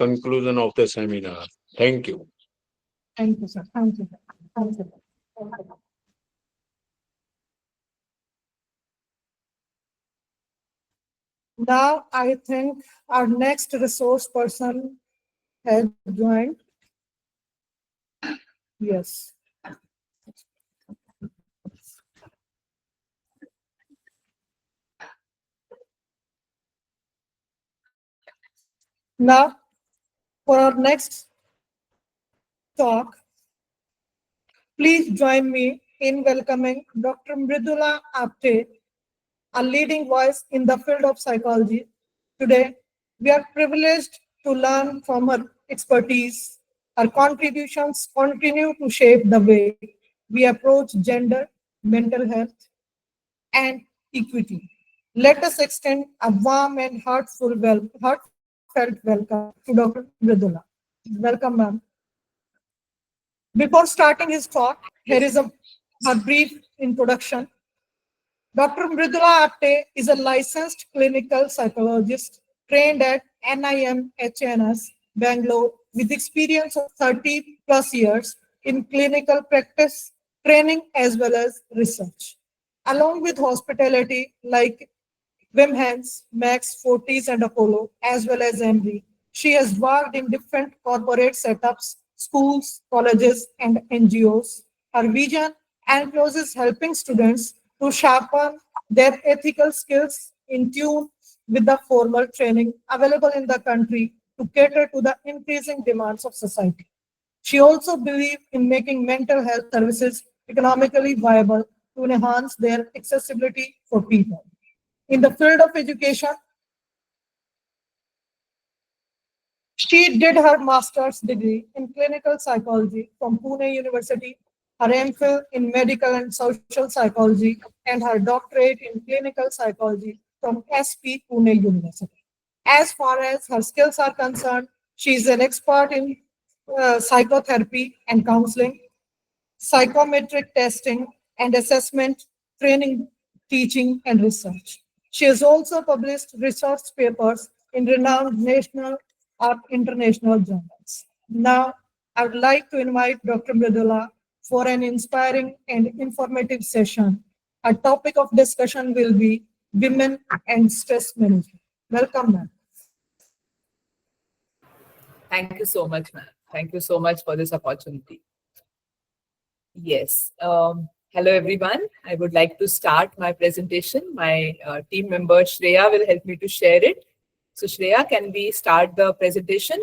conclusion of the seminar. Thank you. Thank you, sir. Thank you. Thank you. Thank you. Now, I think our next resource person has joined. Yes. Now, for our next talk, please join me in welcoming Dr. Mridula Apte, a leading voice in the field of psychology. Today, we are privileged to learn from her expertise. Her contributions continue to shape the way we approach gender, mental health, and equity. Let us extend a warm and heartfelt welcome to Dr. Mridula. Welcome, ma'am. Before starting his talk, here is a brief introduction. Dr. Mridula Apte is a licensed clinical psychologist trained at NIMHNS, Bangalore, with experience of 30 plus years in clinical practice, training, as well as research. Along with hospitality like Wim Hens, Max, Fortis, and Apollo, as well as Emory, she has worked in different corporate setups, schools, colleges, and NGOs. Her vision encloses helping students to sharpen their ethical skills in tune with the formal training available in the country to cater to the increasing demands of society. She also believes in making mental health services economically viable to enhance their accessibility for people. In the field of education, she did her master's degree in clinical psychology from Pune University, her MPhil in medical and social psychology, and her doctorate in clinical psychology from SP Pune University. As far as her skills are concerned, she is an expert in psychotherapy and counseling, psychometric testing and assessment, training, teaching, and research. She has also published research papers in renowned national or international journals. Now, I would like to invite Dr. Mridula for an inspiring and informative session. Our topic of discussion will be women and stress management. Welcome, ma'am. Thank you so much, ma'am. Thank you so much for this opportunity. Yes. Hello, everyone. I would like to start my presentation. My team member Shreya will help me to share it. So Shreya, can we start the presentation?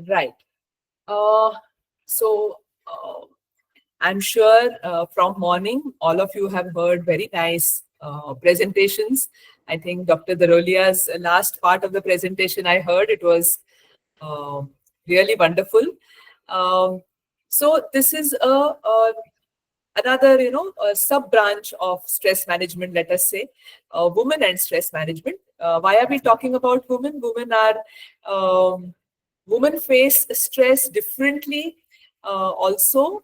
Right. So I'm sure from morning, all of you have heard very nice presentations. I think Dr. Darolia's last part of the presentation I heard, it was really wonderful. So this is another, a sub-branch of stress management, let us say, women and stress management. Why are we talking about women? Women face stress differently. Also,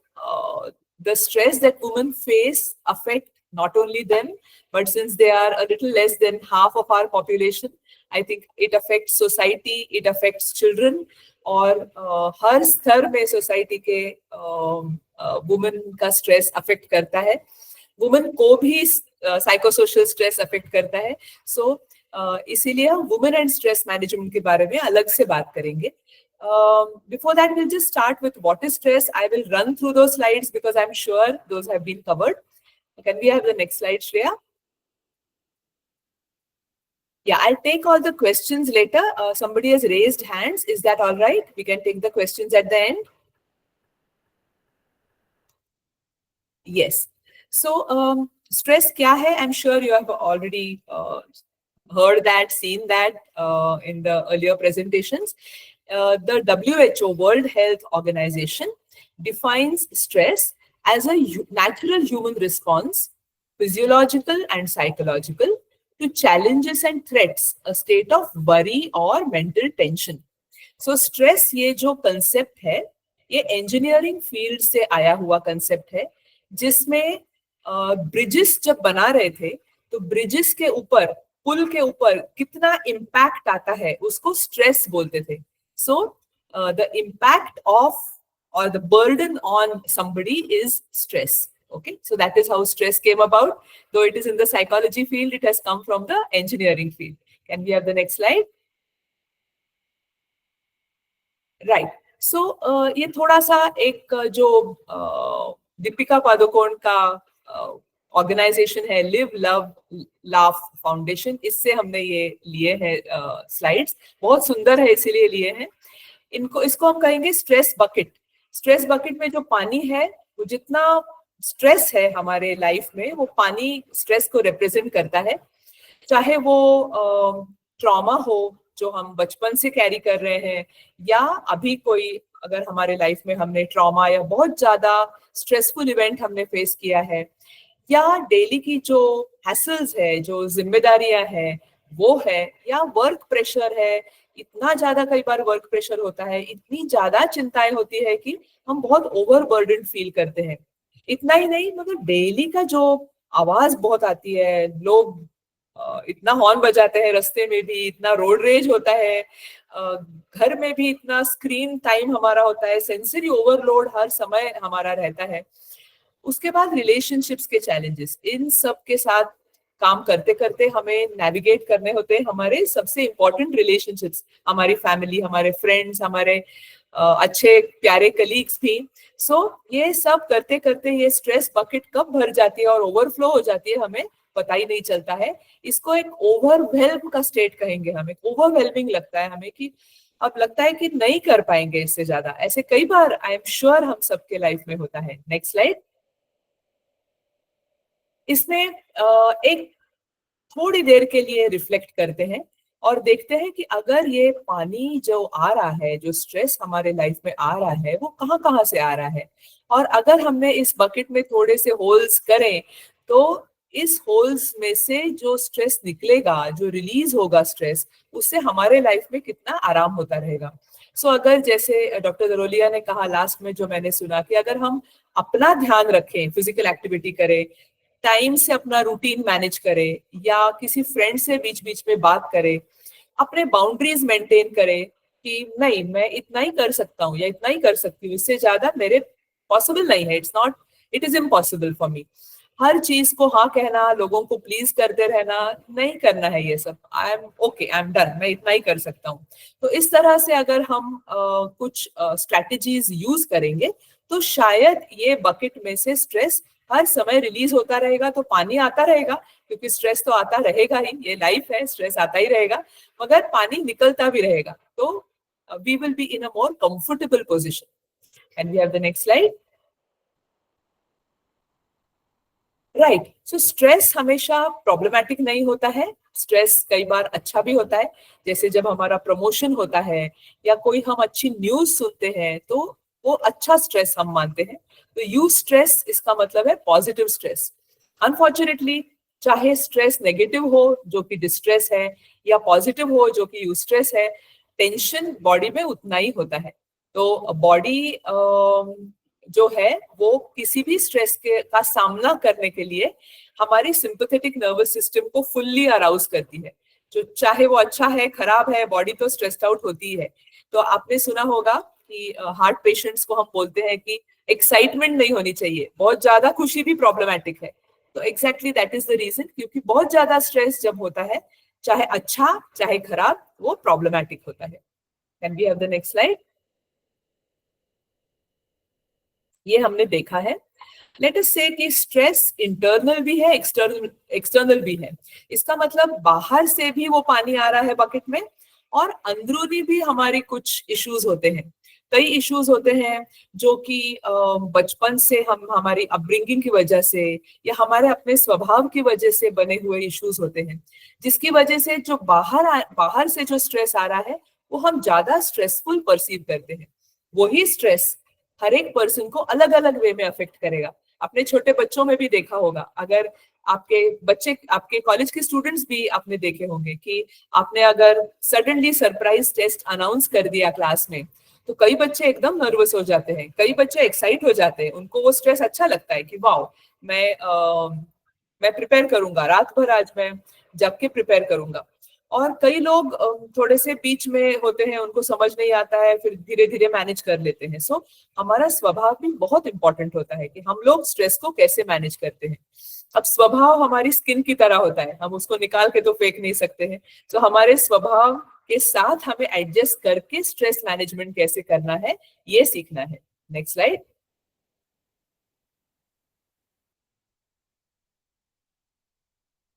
the stress that women face affect not only them, but since they are a little less than half of our population, I think it affects society, it affects children, और हर स्तर में society के women का stress affect करता है, women को भी psychosocial stress affect करता है. सो इसीलिए हम वुमेन एंड स्ट्रेस मैनेजमेंट के बारे में अलग से बात करेंगे. Before that, we'll just start with what is stress. I will run through those slides because I'm sure those have been covered. Can we have the next slide, Shreya? Yeah, I'll take all the questions later. Somebody has raised hands. Is that all right? We can take the questions at the end. Yes. So, stress kya hai? I'm sure you have already heard that, seen that in the earlier presentations. The WHO, World Health Organization, defines stress as a natural human response, physiological and psychological, to challenges and threats, a state of worry or mental tension. So stress ये जो concept है, ये engineering field से आया हुआ concept है, जिसमें bridges जब बना रहे थे तो ब्रिजेस के ऊपर, पुल के ऊपर कितना इम्पैक्ट आता है उसको स्ट्रेस बोलते थे. So the impact of or the burden on somebody is stress. Okay, so that is how stress came about. Though it is in the psychology field, it has come from the engineering field. Can we have the next slide? Right. So ये थोड़ा सा एक जो दीपिका पादुकोण का organisation है, live love laugh foundation, इससे हमने ये लिए हैं स्लाइड्स. बहुत सुंदर है इसीलिए लिए हैं. इसको हम कहेंगे स्ट्रेस बकेट. स्ट्रेस बकेट में जो पानी है, वो जितना स्ट्रेस है हमारे लाइफ में, वो पानी स्ट्रेस को रिप्रेजेंट करता है. चाहे वो ट्रॉमा हो जो हम बचपन से कैरी कर रहे हैं, या अभी कोई अगर हमारे लाइफ में हमने ट्रॉमा या बहुत ज्यादा स्ट्रेसफुल इवेंट हमने फेस किया है, या डेली की जो हैसल्स है, जो जिम्मेदारियां हैं वो है, या वर्क प्रेशर है. इतना ज्यादा कई बार वर्क प्रेशर होता है, इतनी ज्यादा चिंताएं होती है कि हम बहुत ओवरबर्डन फील करते हैं. इतना ही नहीं, मतलब डेली का जो आवाज बहुत आती है, लोग इतना हॉर्न बजाते हैं रास्ते में भी, इतना रोड रेज होता है, घर में भी इतना स्क्रीन टाइम हमारा होता है, सेंसरी ओवरलोड हर समय हमारा रहता है. उसके बाद रिलेशनशिप्स के चैलेंजेस, इन सब के साथ काम करते करते हमें नेविगेट करने होते हैं हमारे सबसे इंपॉर्टेंट रिलेशनशिप्स, हमारी फैमिली, हमारे फ्रेंड्स, हमारे अच्छे प्यारे कलीग्स भी. सो ये सब करते करते ये स्ट्रेस बकेट कब भर जाती है और ओवरफ्लो हो जाती है, हमें पता ही नहीं चलता है. इसको एक ओवरवेल्म का स्टेट कहेंगे. हमें ओवरवेल्मिंग लगता है हमें कि अब लगता है कि नहीं कर पाएंगे इससे ज्यादा. ऐसे कई बार आई एम श्योर हम सबके लाइफ में होता है. Next slide. इसमें एक थोड़ी देर के लिए रिफ्लेक्ट करते हैं और देखते हैं कि अगर ये पानी जो आ रहा है, जो स्ट्रेस हमारे लाइफ में आ रहा है, वो कहाँ कहाँ से आ रहा है. और अगर हमने इस बकेट में थोड़े से होल्स करें तो इस होल्स में से जो स्ट्रेस निकलेगा, जो रिलीज होगा स्ट्रेस, उससे हमारे लाइफ में कितना आराम होता रहेगा. सो अगर जैसे डॉक्टर दरोलिया ने कहा लास्ट में, जो मैंने सुना, कि अगर हम अपना ध्यान रखें, फिजिकल एक्टिविटी करें, टाइम से अपना रूटीन मैनेज करे, या किसी फ्रेंड से बीच बीच में बात करे, अपने बाउंड्रीज मेंटेन करे कि नहीं मैं इतना ही कर सकता हूँ या इतना ही कर सकती हूँ, इससे ज्यादा मेरे पॉसिबल नहीं है. It is impossible for me. हर चीज को हाँ कहना, लोगों को प्लीज करते रहना, नहीं करना है ये सब. I am okay, I am done, मैं इतना ही कर सकता हूँ. तो इस तरह से अगर हम कुछ स्ट्रैटेजीज यूज करेंगे तो शायद ये बकेट में से स्ट्रेस हर समय रिलीज होता रहेगा. तो पानी आता रहेगा, क्योंकि स्ट्रेस तो आता रहेगा ही, ये लाइफ है, स्ट्रेस आता ही रहेगा, मगर पानी निकलता भी रहेगा. तो we will be in a more comfortable position. And we have the next slide. Right. So stress हमेशा प्रॉब्लमैटिक नहीं होता है. स्ट्रेस कई बार अच्छा भी होता है. जैसे जब हमारा प्रमोशन होता है या कोई हम अच्छी न्यूज सुनते हैं, तो वो अच्छा स्ट्रेस हम मानते हैं. तो यू स्ट्रेस, इसका मतलब है पॉजिटिव स्ट्रेस. अनफॉर्चुनेटली चाहे स्ट्रेस नेगेटिव हो जो कि डिस्ट्रेस है, या पॉजिटिव हो जो कि यू स्ट्रेस है, टेंशन बॉडी में उतना ही होता है. तो बॉडी जो है वो किसी भी स्ट्रेस का सामना करने के लिए हमारी सिंपैथेटिक नर्वस सिस्टम को फुल्ली अराउज करती है. जो चाहे वो अच्छा है खराब है, बॉडी तो स्ट्रेस्ड आउट होती है. तो आपने सुना होगा कि हार्ट पेशेंट्स को हम बोलते हैं कि एक्साइटमेंट नहीं होनी चाहिए, बहुत ज्यादा खुशी भी प्रॉब्लमैटिक है. तो exactly that is the reason, क्योंकि बहुत ज्यादा स्ट्रेस जब होता है, चाहे अच्छा चाहे खराब, वो प्रॉब्लमैटिक होता है. Can we have the next slide. ये हमने देखा है. लेट अस से कि स्ट्रेस इंटरनल भी है, एक्सटर्नल भी है. इसका मतलब बाहर से भी वो पानी आ रहा है बकेट में, और अंदरूनी भी हमारे कुछ इश्यूज होते हैं. कई इश्यूज होते हैं जो कि बचपन से हम, हमारी अपब्रिंगिंग की वजह से या हमारे अपने स्वभाव की वजह से बने हुए इश्यूज होते हैं, जिसकी वजह से जो बाहर से जो स्ट्रेस आ रहा है वो हम ज्यादा स्ट्रेसफुल परसीव करते हैं. वही स्ट्रेस हर एक पर्सन को अलग अलग वे में अफेक्ट करेगा. अपने छोटे बच्चों में भी देखा होगा, अगर आपके बच्चे, आपके कॉलेज के स्टूडेंट्स भी आपने देखे होंगे कि आपने अगर सडनली सरप्राइज टेस्ट अनाउंस कर दिया क्लास में, तो कई बच्चे एकदम नर्वस हो जाते हैं, कई बच्चे एक्साइट हो जाते हैं, उनको वो स्ट्रेस अच्छा लगता है कि वाओ, मैं प्रिपेयर करूंगा, रात भर आज मैं जग के प्रिपेयर करूंगा। और कई लोग थोड़े से बीच में होते हैं, उनको समझ नहीं आता है, फिर धीरे धीरे मैनेज कर लेते हैं। सो हमारा स्वभाव भी बहुत इंपॉर्टेंट होता है कि हम लोग स्ट्रेस को कैसे मैनेज करते हैं। अब स्वभाव हमारी स्किन की तरह होता है, हम उसको निकाल के तो फेंक नहीं सकते हैं। तो हमारे स्वभाव के साथ हमें एडजस्ट करके स्ट्रेस मैनेजमेंट कैसे करना है, ये सीखना है। Next slide.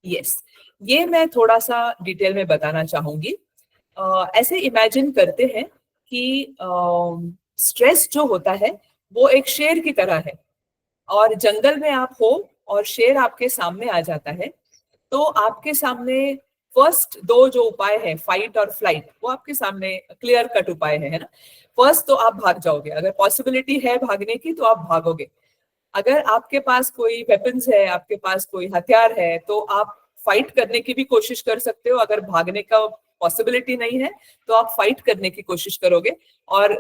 यस, ये मैं थोड़ा सा डिटेल में बताना चाहूंगी। ऐसे इमेजिन करते हैं कि स्ट्रेस जो होता है वो एक शेर की तरह है, और जंगल में आप हो और शेर आपके सामने आ जाता है, तो आपके सामने फर्स्ट दो जो उपाय है, फाइट और फ्लाइट, वो आपके सामने क्लियर कट उपाय है ना। फर्स्ट तो आप भाग जाओगे, अगर पॉसिबिलिटी है भागने की तो आप भागोगे। अगर आपके पास कोई वेपन्स है, आपके पास कोई हथियार है, तो आप फाइट करने की भी कोशिश कर सकते हो। अगर भागने का पॉसिबिलिटी नहीं है तो आप फाइट करने की कोशिश करोगे और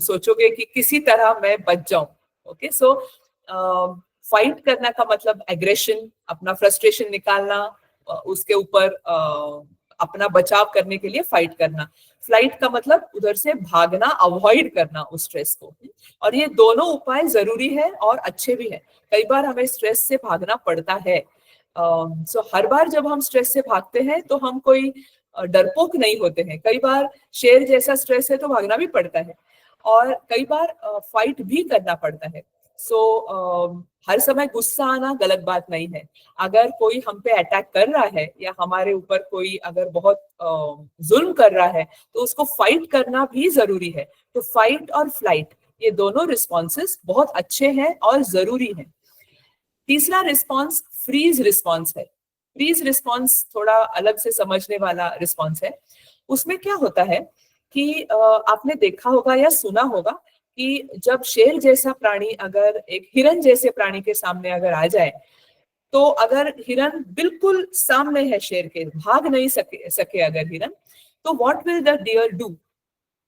सोचोगे कि किसी तरह मैं बच जाऊं। ओके, सो फाइट करना का मतलब एग्रेशन, अपना फ्रस्ट्रेशन निकालना, उसके ऊपर अपना बचाव करने के लिए फाइट करना। फ्लाइट का मतलब उधर से भागना, अवॉइड करना उस स्ट्रेस को। और ये दोनों उपाय जरूरी है और अच्छे भी है। कई बार हमें स्ट्रेस से भागना पड़ता है। सो हर बार जब हम स्ट्रेस से भागते हैं तो हम कोई डरपोक नहीं होते हैं। कई बार शेर जैसा स्ट्रेस है तो भागना भी पड़ता है, और कई बार फाइट भी करना पड़ता है। सो हर समय गुस्सा आना गलत बात नहीं है। अगर कोई हम पे अटैक कर रहा है या हमारे ऊपर कोई अगर बहुत जुल्म कर रहा है, तो उसको फाइट करना भी जरूरी है। तो फाइट और फ्लाइट, ये दोनों रिस्पॉन्सेस बहुत अच्छे हैं और जरूरी हैं। तीसरा रिस्पॉन्स फ्रीज रिस्पॉन्स है। फ्रीज रिस्पॉन्स थोड़ा अलग से समझने वाला रिस्पॉन्स है। उसमें क्या होता है कि आपने देखा होगा या सुना होगा कि जब शेर जैसा प्राणी अगर एक हिरन जैसे प्राणी के सामने अगर आ जाए, तो अगर हिरन बिल्कुल सामने है शेर के, भाग नहीं सके अगर हिरन, तो what will the deer do?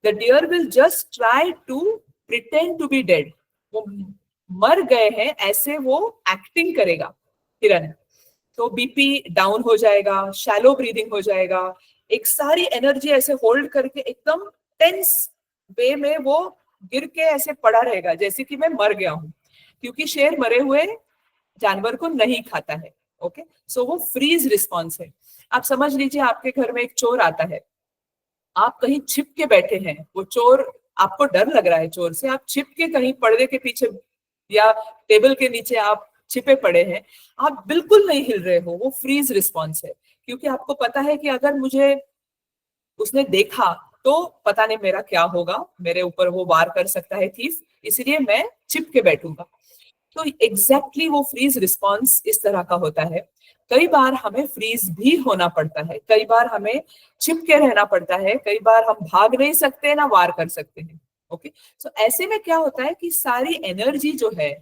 The deer will just try to pretend to be dead. वो मर गए हैं ऐसे वो एक्टिंग करेगा हिरन। तो बीपी डाउन हो जाएगा, शैलो ब्रीदिंग हो जाएगा, एक सारी एनर्जी ऐसे होल्ड करके एकदम टेंस वे में वो गिर के ऐसे पड़ा रहेगा जैसे कि मैं मर गया हूं, क्योंकि शेर मरे हुए जानवर को नहीं खाता है। ओके, सो वो फ्रीज रिस्पॉन्स है। आप समझ लीजिए आपके घर में एक चोर आता है, आप कहीं छिप के बैठे हैं, वो चोर, आपको डर लग रहा है चोर से, आप छिप के कहीं पर्दे के पीछे या टेबल के नीचे आप छिपे पड़े हैं, आप बिल्कुल नहीं हिल रहे हो, वो फ्रीज रिस्पॉन्स है। क्योंकि आपको पता है कि अगर मुझे उसने देखा तो पता नहीं मेरा क्या होगा, मेरे ऊपर वो वार कर सकता है थीफ, इसलिए मैं छिप के बैठूंगा। तो एग्जैक्टली वो फ्रीज रिस्पॉन्स इस तरह का होता है। कई बार हमें फ्रीज भी होना पड़ता है, कई बार हमें छिप के रहना पड़ता है, कई बार हम भाग नहीं सकते ना वार कर सकते हैं। ओके, सो ऐसे में क्या होता है कि सारी एनर्जी जो है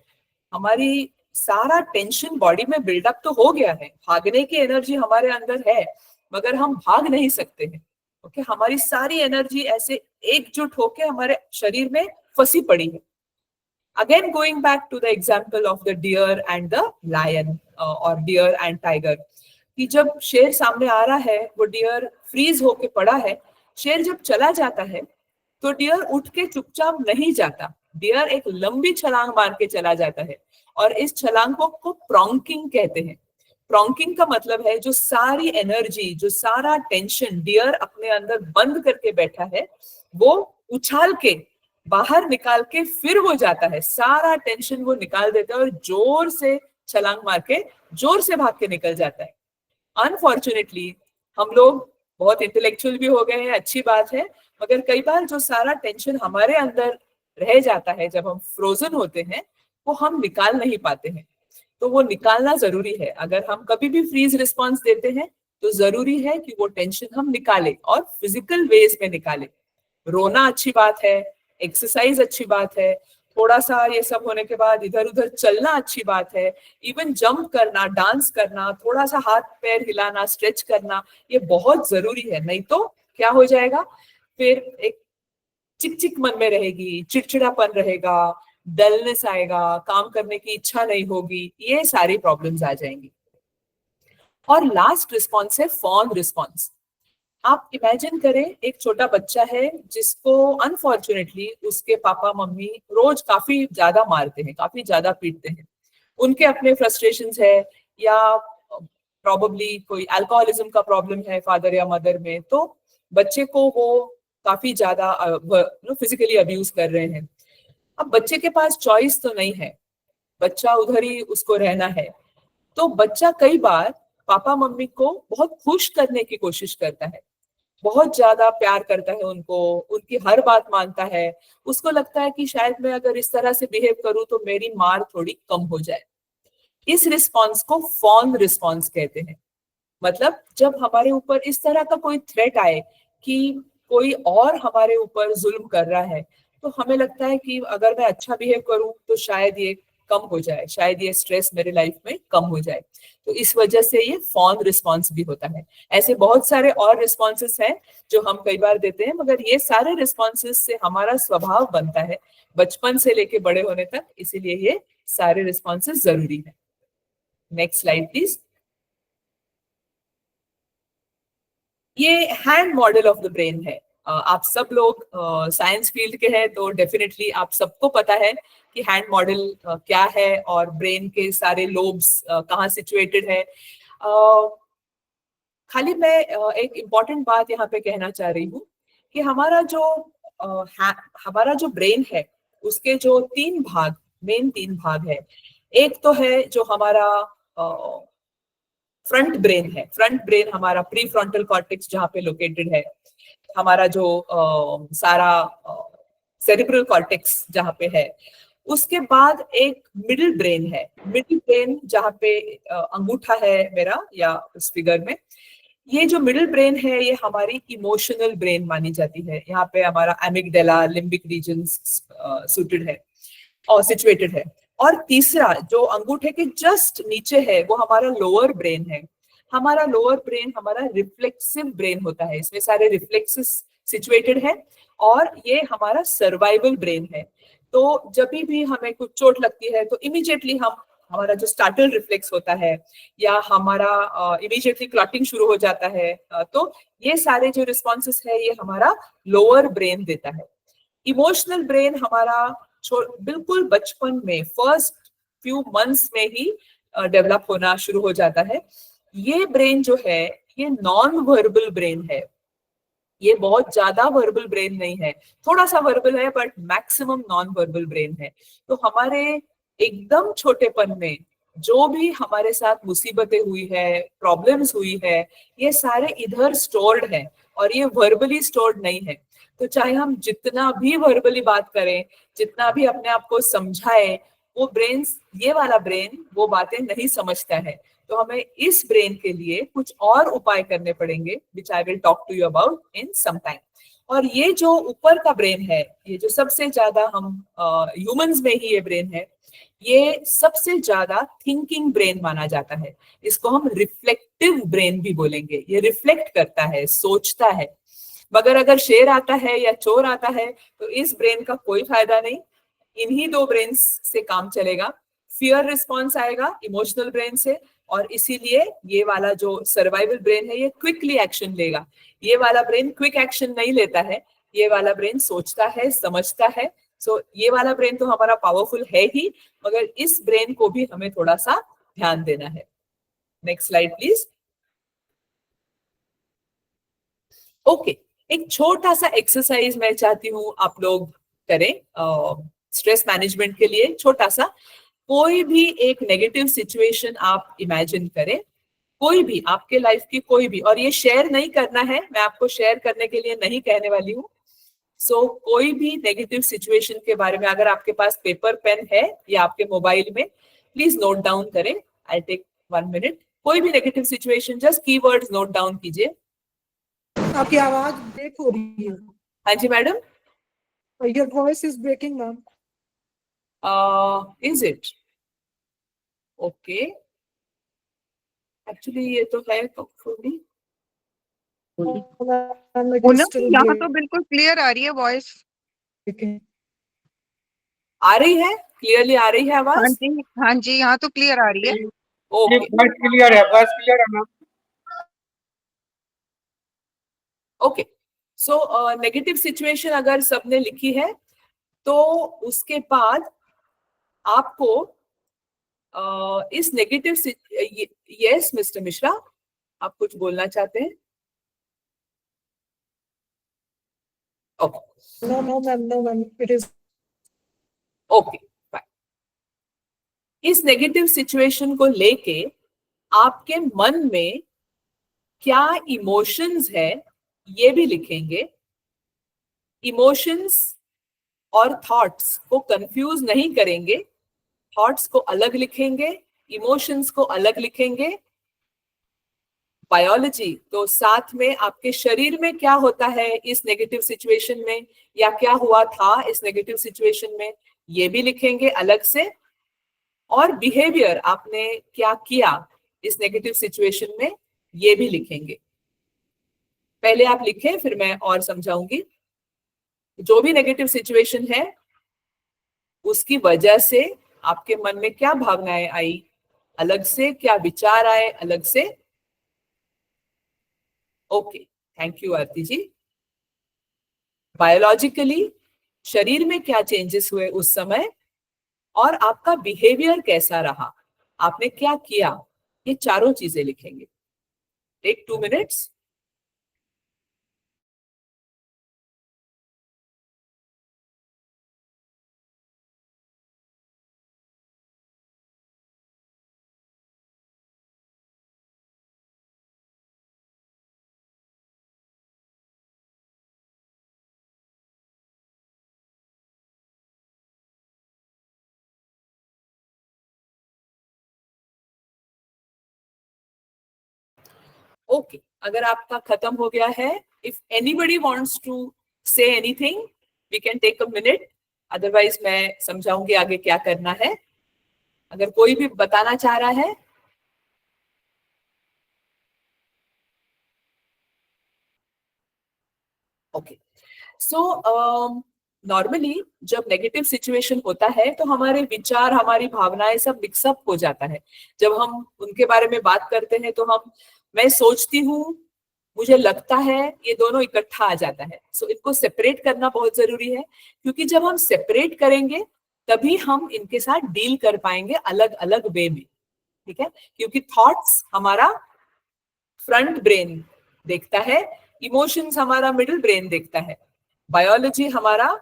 हमारी, सारा टेंशन बॉडी में बिल्डअप तो हो गया है, भागने की एनर्जी हमारे अंदर है, मगर हम भाग नहीं सकते हैं। ओके, हमारी सारी एनर्जी ऐसे एकजुट होके हमारे शरीर में फंसी पड़ी है। Again, going back to the example of the deer and the lion or deer and tiger, कि जब शेर सामने आ रहा है, वो डियर फ्रीज होके पड़ा है, शेर जब चला जाता है तो डियर उठ के चुपचाप नहीं जाता, डियर एक लंबी छलांग मार के चला जाता है। और इस छलांग को प्रॉन्किंग कहते हैं। प्रॉन्किंग का मतलब है जो सारी एनर्जी, जो सारा टेंशन डियर अपने अंदर बंद करके बैठा है, वो उछाल के बाहर निकाल के फिर वो जाता है, सारा टेंशन वो निकाल देता है और जोर से छलांग मार के जोर से भाग के निकल जाता है। अनफॉर्चुनेटली हम लोग बहुत इंटेलेक्चुअल भी हो गए हैं, अच्छी बात है, मगर कई बार जो सारा टेंशन हमारे अंदर रह जाता है, जब हम फ्रोजन होते हैं, वो हम निकाल नहीं पाते हैं। तो वो निकालना जरूरी है। अगर हम कभी भी फ्रीज रिस्पॉन्स देते हैं तो जरूरी है कि वो टेंशन हम निकालें और फिजिकल वेज में निकालें। रोना अच्छी बात है, एक्सरसाइज अच्छी बात है, थोड़ा सा ये सब होने के बाद इधर उधर चलना अच्छी बात है, इवन जंप करना, डांस करना, थोड़ा सा हाथ पैर हिलाना, स्ट्रेच करना, ये बहुत जरूरी है। नहीं तो क्या हो जाएगा, फिर एक चिक चिक मन में रहेगी, चिड़चिड़ापन रहेगा, डलनेस आएगा, काम करने की इच्छा नहीं होगी, ये सारी प्रॉब्लम्स आ जाएंगी। और लास्ट रिस्पॉन्स है फॉन रिस्पॉन्स। आप इमेजिन करें एक छोटा बच्चा है जिसको अनफॉर्चुनेटली उसके पापा मम्मी रोज काफी ज्यादा मारते हैं, काफी ज्यादा पीटते हैं, उनके अपने फ्रस्ट्रेशंस है, या प्रॉबेबली कोई अल्कोहलिज्म का प्रॉब्लम है फादर या मदर में, तो बच्चे को वो काफी ज्यादा फिजिकली अब्यूज कर रहे हैं। अब बच्चे के पास चॉइस तो नहीं है, बच्चा उधर ही उसको रहना है, तो बच्चा कई बार पापा मम्मी को बहुत खुश करने की कोशिश करता है, बहुत ज्यादा प्यार करता है उनको, उनकी हर बात मानता है, उसको लगता है कि शायद मैं अगर इस तरह से बिहेव करूं तो मेरी मार थोड़ी कम हो जाए। इस रिस्पॉन्स को फॉन रिस्पॉन्स कहते हैं। मतलब जब हमारे ऊपर इस तरह का कोई थ्रेट आए कि कोई और हमारे ऊपर जुल्म कर रहा है, तो हमें लगता है कि अगर मैं अच्छा बिहेव करूं तो शायद ये कम हो जाए, शायद ये स्ट्रेस मेरे लाइफ में कम हो जाए। तो इस वजह से ये फॉन रिस्पॉन्स भी होता है। ऐसे बहुत सारे और रिस्पॉन्सेस हैं जो हम कई बार देते हैं, मगर ये सारे रिस्पॉन्सेस से हमारा स्वभाव बनता है बचपन से लेके बड़े होने तक, इसीलिए ये सारे रिस्पॉन्सेस जरूरी है। Next slide please. ये hand model of the brain है। आप सब लोग साइंस फील्ड के हैं तो डेफिनेटली आप सबको पता है कि हैंड मॉडल क्या है और ब्रेन के सारे लोब्स कहाँ सिचुएटेड है। खाली मैं एक इम्पॉर्टेंट बात यहाँ पे कहना चाह रही हूँ कि हमारा जो ब्रेन है उसके जो मेन तीन भाग है। एक तो है जो हमारा फ्रंट ब्रेन है। फ्रंट ब्रेन हमारा प्री फ्रंटल कॉर्टेक्स जहाँ पे लोकेटेड है, हमारा जो सारा सेरिब्रल कॉर्टेक्स जहाँ पे है। उसके बाद एक मिडिल ब्रेन है। मिडिल ब्रेन जहाँ पे अंगूठा है मेरा या उस फिगर में, ये जो मिडिल ब्रेन है ये हमारी इमोशनल ब्रेन मानी जाती है। यहाँ पे हमारा एमिगडाला, लिम्बिक रीजन्स सूटेड है और सिचुएटेड है। और तीसरा जो अंगूठे के जस्ट नीचे है वो हमारा लोअर ब्रेन है। हमारा लोअर ब्रेन हमारा रिफ्लेक्सिव ब्रेन होता है, इसमें सारे रिफ्लेक्सेस सिचुएटेड है, और ये हमारा सर्वाइवल ब्रेन है। तो जब भी हमें कुछ चोट लगती है तो इमीडिएटली हमारा जो स्टार्टल रिफ्लेक्स होता है या हमारा इमीडिएटली क्लॉटिंग शुरू हो जाता है, तो ये सारे जो रिस्पॉन्सेस है ये हमारा लोअर ब्रेन देता है। इमोशनल ब्रेन हमारा बिल्कुल बचपन में फर्स्ट फ्यू मंथ्स में ही डेवलप होना शुरू हो जाता है। ये ब्रेन जो है ये नॉन वर्बल ब्रेन है, ये बहुत ज्यादा वर्बल ब्रेन नहीं है, थोड़ा सा वर्बल है but maximum non verbal brain है। तो हमारे एकदम छोटेपन में जो भी हमारे साथ मुसीबतें हुई है, प्रॉब्लम्स हुई है, ये सारे इधर स्टोर्ड है और ये वर्बली स्टोर्ड नहीं है। तो चाहे हम जितना भी वर्बली बात करें, जितना भी अपने आप को समझाए, वो ये वाला ब्रेन वो बातें नहीं समझता है। तो हमें इस ब्रेन के लिए कुछ और उपाय करने पड़ेंगे, which I will talk to you about in some time. और ये जो ऊपर का ब्रेन है, ये जो सबसे ज्यादा हम ह्यूमंस में ही ये ब्रेन है, ये सबसे ज्यादा थिंकिंग ब्रेन माना जाता है। इसको हम रिफ्लेक्टिव ब्रेन भी बोलेंगे। ये रिफ्लेक्ट करता है, सोचता है। मगर अगर शेर आता है या चोर आता है तो इस ब्रेन का कोई फायदा नहीं, इन्हीं दो ब्रेन से काम चलेगा। फियर रिस्पॉन्स आएगा इमोशनल ब्रेन से, और इसीलिए ये वाला जो सर्वाइवल ब्रेन है ये क्विकली एक्शन लेगा। ये वाला ब्रेन क्विक एक्शन नहीं लेता है, ये वाला ब्रेन सोचता है, समझता है। सो ये वाला ब्रेन तो हमारा पावरफुल है ही, मगर इस ब्रेन को भी हमें थोड़ा सा ध्यान देना है। Next slide please. ओके, एक छोटा सा एक्सरसाइज मैं चाहती हूँ आप लोग करें स्ट्रेस मैनेजमेंट के लिए। छोटा सा, कोई भी एक नेगेटिव सिचुएशन आप इमेजिन करें, कोई भी आपके लाइफ की कोई भी, और ये शेयर नहीं करना है, मैं आपको शेयर करने के लिए नहीं कहने वाली हूँ। सो कोई भी नेगेटिव सिचुएशन के बारे में अगर आपके पास पेपर पेन है या आपके मोबाइल में, प्लीज नोट डाउन करें। I take 1 minute. कोई भी negative situation, just keywords note down कीजिए। आपकी आवाज ब्रेक हो रही है। हाँ जी madam, your voice is breaking ma'am. Is it? Okay, actually ये तो है थोड़ी। पूनम, यहाँ तो बिल्कुल क्लियर आ रही है वॉइस। आ रही है, क्लियरली आ रही है हाँ आवाज? जी, हाँ जी, यहाँ तो क्लियर आ रही है। ओके क्लियर है, बस क्लियर है ma'am. Okay, so negative situation अगर सबने लिखी है तो उसके बाद आपको इस नेगेटिव, यस मिस्टर मिश्रा, आप कुछ बोलना चाहते हैं? Okay No, ma'am, it is. Okay fine. इस नेगेटिव सिचुएशन को लेके आपके मन में क्या इमोशंस है ये भी लिखेंगे। इमोशंस और थॉट्स को कंफ्यूज नहीं करेंगे, थॉट्स को अलग लिखेंगे, इमोशंस को अलग लिखेंगे। बायोलॉजी तो साथ में आपके शरीर में क्या होता है इस नेगेटिव सिचुएशन में, या क्या हुआ था इस नेगेटिव सिचुएशन में, ये भी लिखेंगे अलग से। और बिहेवियर आपने क्या किया इस नेगेटिव सिचुएशन में, ये भी लिखेंगे। पहले आप लिखें, फिर मैं और समझाऊंगी। जो भी नेगेटिव सिचुएशन है उसकी वजह से आपके मन में क्या भावनाएं आई अलग से, क्या विचार आए अलग से। Okay, thank you Aarti ji. Biologically शरीर में क्या चेंजेस हुए उस समय, और आपका बिहेवियर कैसा रहा, आपने क्या किया, ये चारों चीजें लिखेंगे। Take 2 minutes. ओके, अगर आपका खत्म हो गया है, if anybody wants to say anything we can take a minute, otherwise मैं समझाऊंगी आगे क्या करना है। अगर कोई भी बताना चाह रहा है। ओके, सो नॉर्मली जब नेगेटिव सिचुएशन होता है तो हमारे विचार, हमारी भावनाएं सब मिक्सअप हो जाता है। जब हम उनके बारे में बात करते हैं तो मैं सोचती हूँ, मुझे लगता है, ये दोनों इकट्ठा आ जाता है। सो इनको सेपरेट करना बहुत जरूरी है, क्योंकि जब हम सेपरेट करेंगे तभी हम इनके साथ डील कर पाएंगे अलग अलग वे में। ठीक है, क्योंकि थॉट्स हमारा फ्रंट ब्रेन देखता है, इमोशंस हमारा मिडिल ब्रेन देखता है, बायोलॉजी हमारा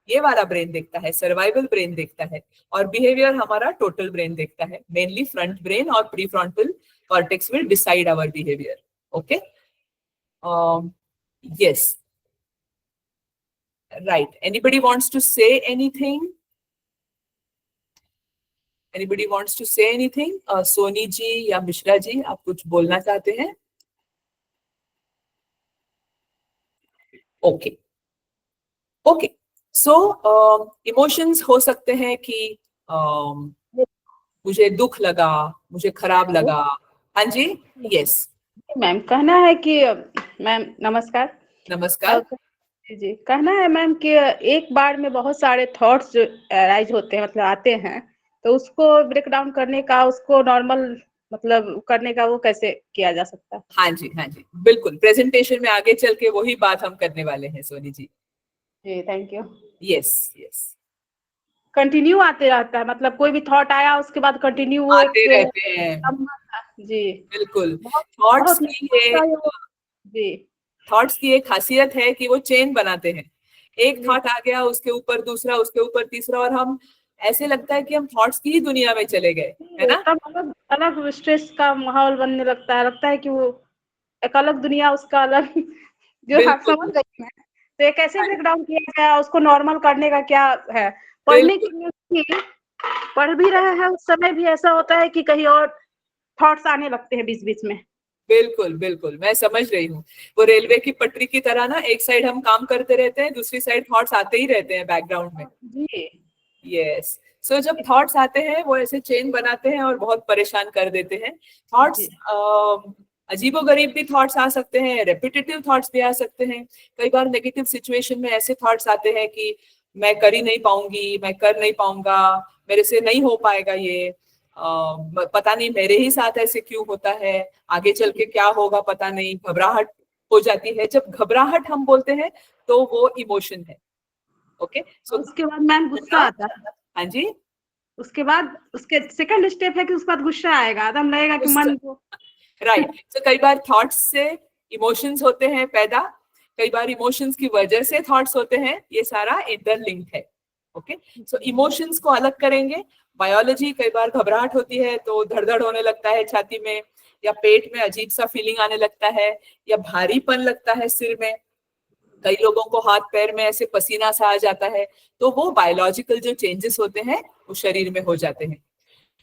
ये वाला ब्रेन देखता है, सर्वाइवल ब्रेन देखता है, और बिहेवियर हमारा टोटल ब्रेन देखता है। मेनली फ्रंट ब्रेन और prefrontal cortex will decide our behaviour. Okay, yes, right. Anybody wants to say anything? Anybody wants to say anything? Soni ji या मिश्रा जी, आप कुछ बोलना चाहते हैं? ओके ओके, सो इमोशंस हो सकते हैं कि मुझे दुख लगा, मुझे खराब लगा। हाँ जी, यस मैम, कहना है कि मैम नमस्कार। नमस्कार। जी, कहना है मैम कि एक बार में बहुत सारे थॉट्स जो अराइज होते हैं, मतलब आते हैं, तो उसको ब्रेक डाउन करने का, उसको नॉर्मल मतलब करने का, वो कैसे किया जा सकता है? हाँ जी, हाँ जी, बिल्कुल। प्रेजेंटेशन में आगे चल के वही बात हम करने वाले हैं सोनी जी। जी, thank you. Yes yes, continue आते रहता है, मतलब कोई भी थॉट आया उसके बाद कंटिन्यू वो आते रहते हैं। जी बिल्कुल, बहुत थॉट्स की ये जी थॉट्स की एक खासियत है कि वो चेन बनाते हैं। एक जी। थॉट आ गया, उसके ऊपर दूसरा, उसके ऊपर तीसरा, और हम ऐसे लगता है कि हम थॉट्स की ही दुनिया में चले गए, है ना? तब अलग अलग स्ट्रेस का माहौल बनने लगता है कि वो एक अलग दुनिया, उसका अलग जो आप बिल्कुल समझ गई हैं। तो ये कैसे ब्रेक डाउन किया जाए, उसको नॉर्मल करने का क्या है? पढ़ने बिल्कुल के लिए भी पढ़ भी रहे हैं, उस समय भी ऐसा होता है कि कहीं और थॉट्स आने लगते हैं बीच बीच में। बिल्कुल बिल्कुल, मैं समझ रही हूँ। वो रेलवे की पटरी की तरह ना, एक साइड हम काम करते रहते हैं, दूसरी साइड थॉट्स आते ही रहते हैं बैकग्राउंड में। जी यस, सो जब थॉट्स आते हैं वो ऐसे चेन बनाते हैं और बहुत परेशान कर देते हैं। थॉट्स अजीबोगरीब भी थॉट्स आ सकते हैं, रेपिटेटिव थॉट्स भी आ सकते हैं। कई बार नेगेटिव सिचुएशन में ऐसे थॉट्स आते हैं कि मैं कर ही नहीं पाऊंगी, मैं कर नहीं पाऊंगा, मेरे से नहीं हो पाएगा ये, पता नहीं मेरे ही साथ ऐसे क्यों होता है, आगे चल के क्या होगा पता नहीं, घबराहट हो जाती है। जब घबराहट हम बोलते हैं तो वो इमोशन है। ओके, सो उसके बाद मैम गुस्सा आता है। हाँ जी, उसके बाद उसके सेकंड स्टेप है कि उसके बाद गुस्सा आएगा, एकदम लगेगा कि मन को राइट। सो कई बार थॉट्स से इमोशंस होते हैं पैदा, कई बार इमोशंस की वजह से थॉट्स होते हैं, ये सारा इंटरलिंक्ड है। ओके, सो इमोशंस को अलग करेंगे। बायोलॉजी, कई बार घबराहट होती है तो धड़धड़ होने लगता है छाती में, या पेट में अजीब सा फीलिंग आने लगता है, या भारीपन लगता है सिर में, कई लोगों को हाथ पैर में ऐसे पसीना सा आ जाता है, तो वो बायोलॉजिकल जो चेंजेस होते हैं वो शरीर में हो जाते हैं।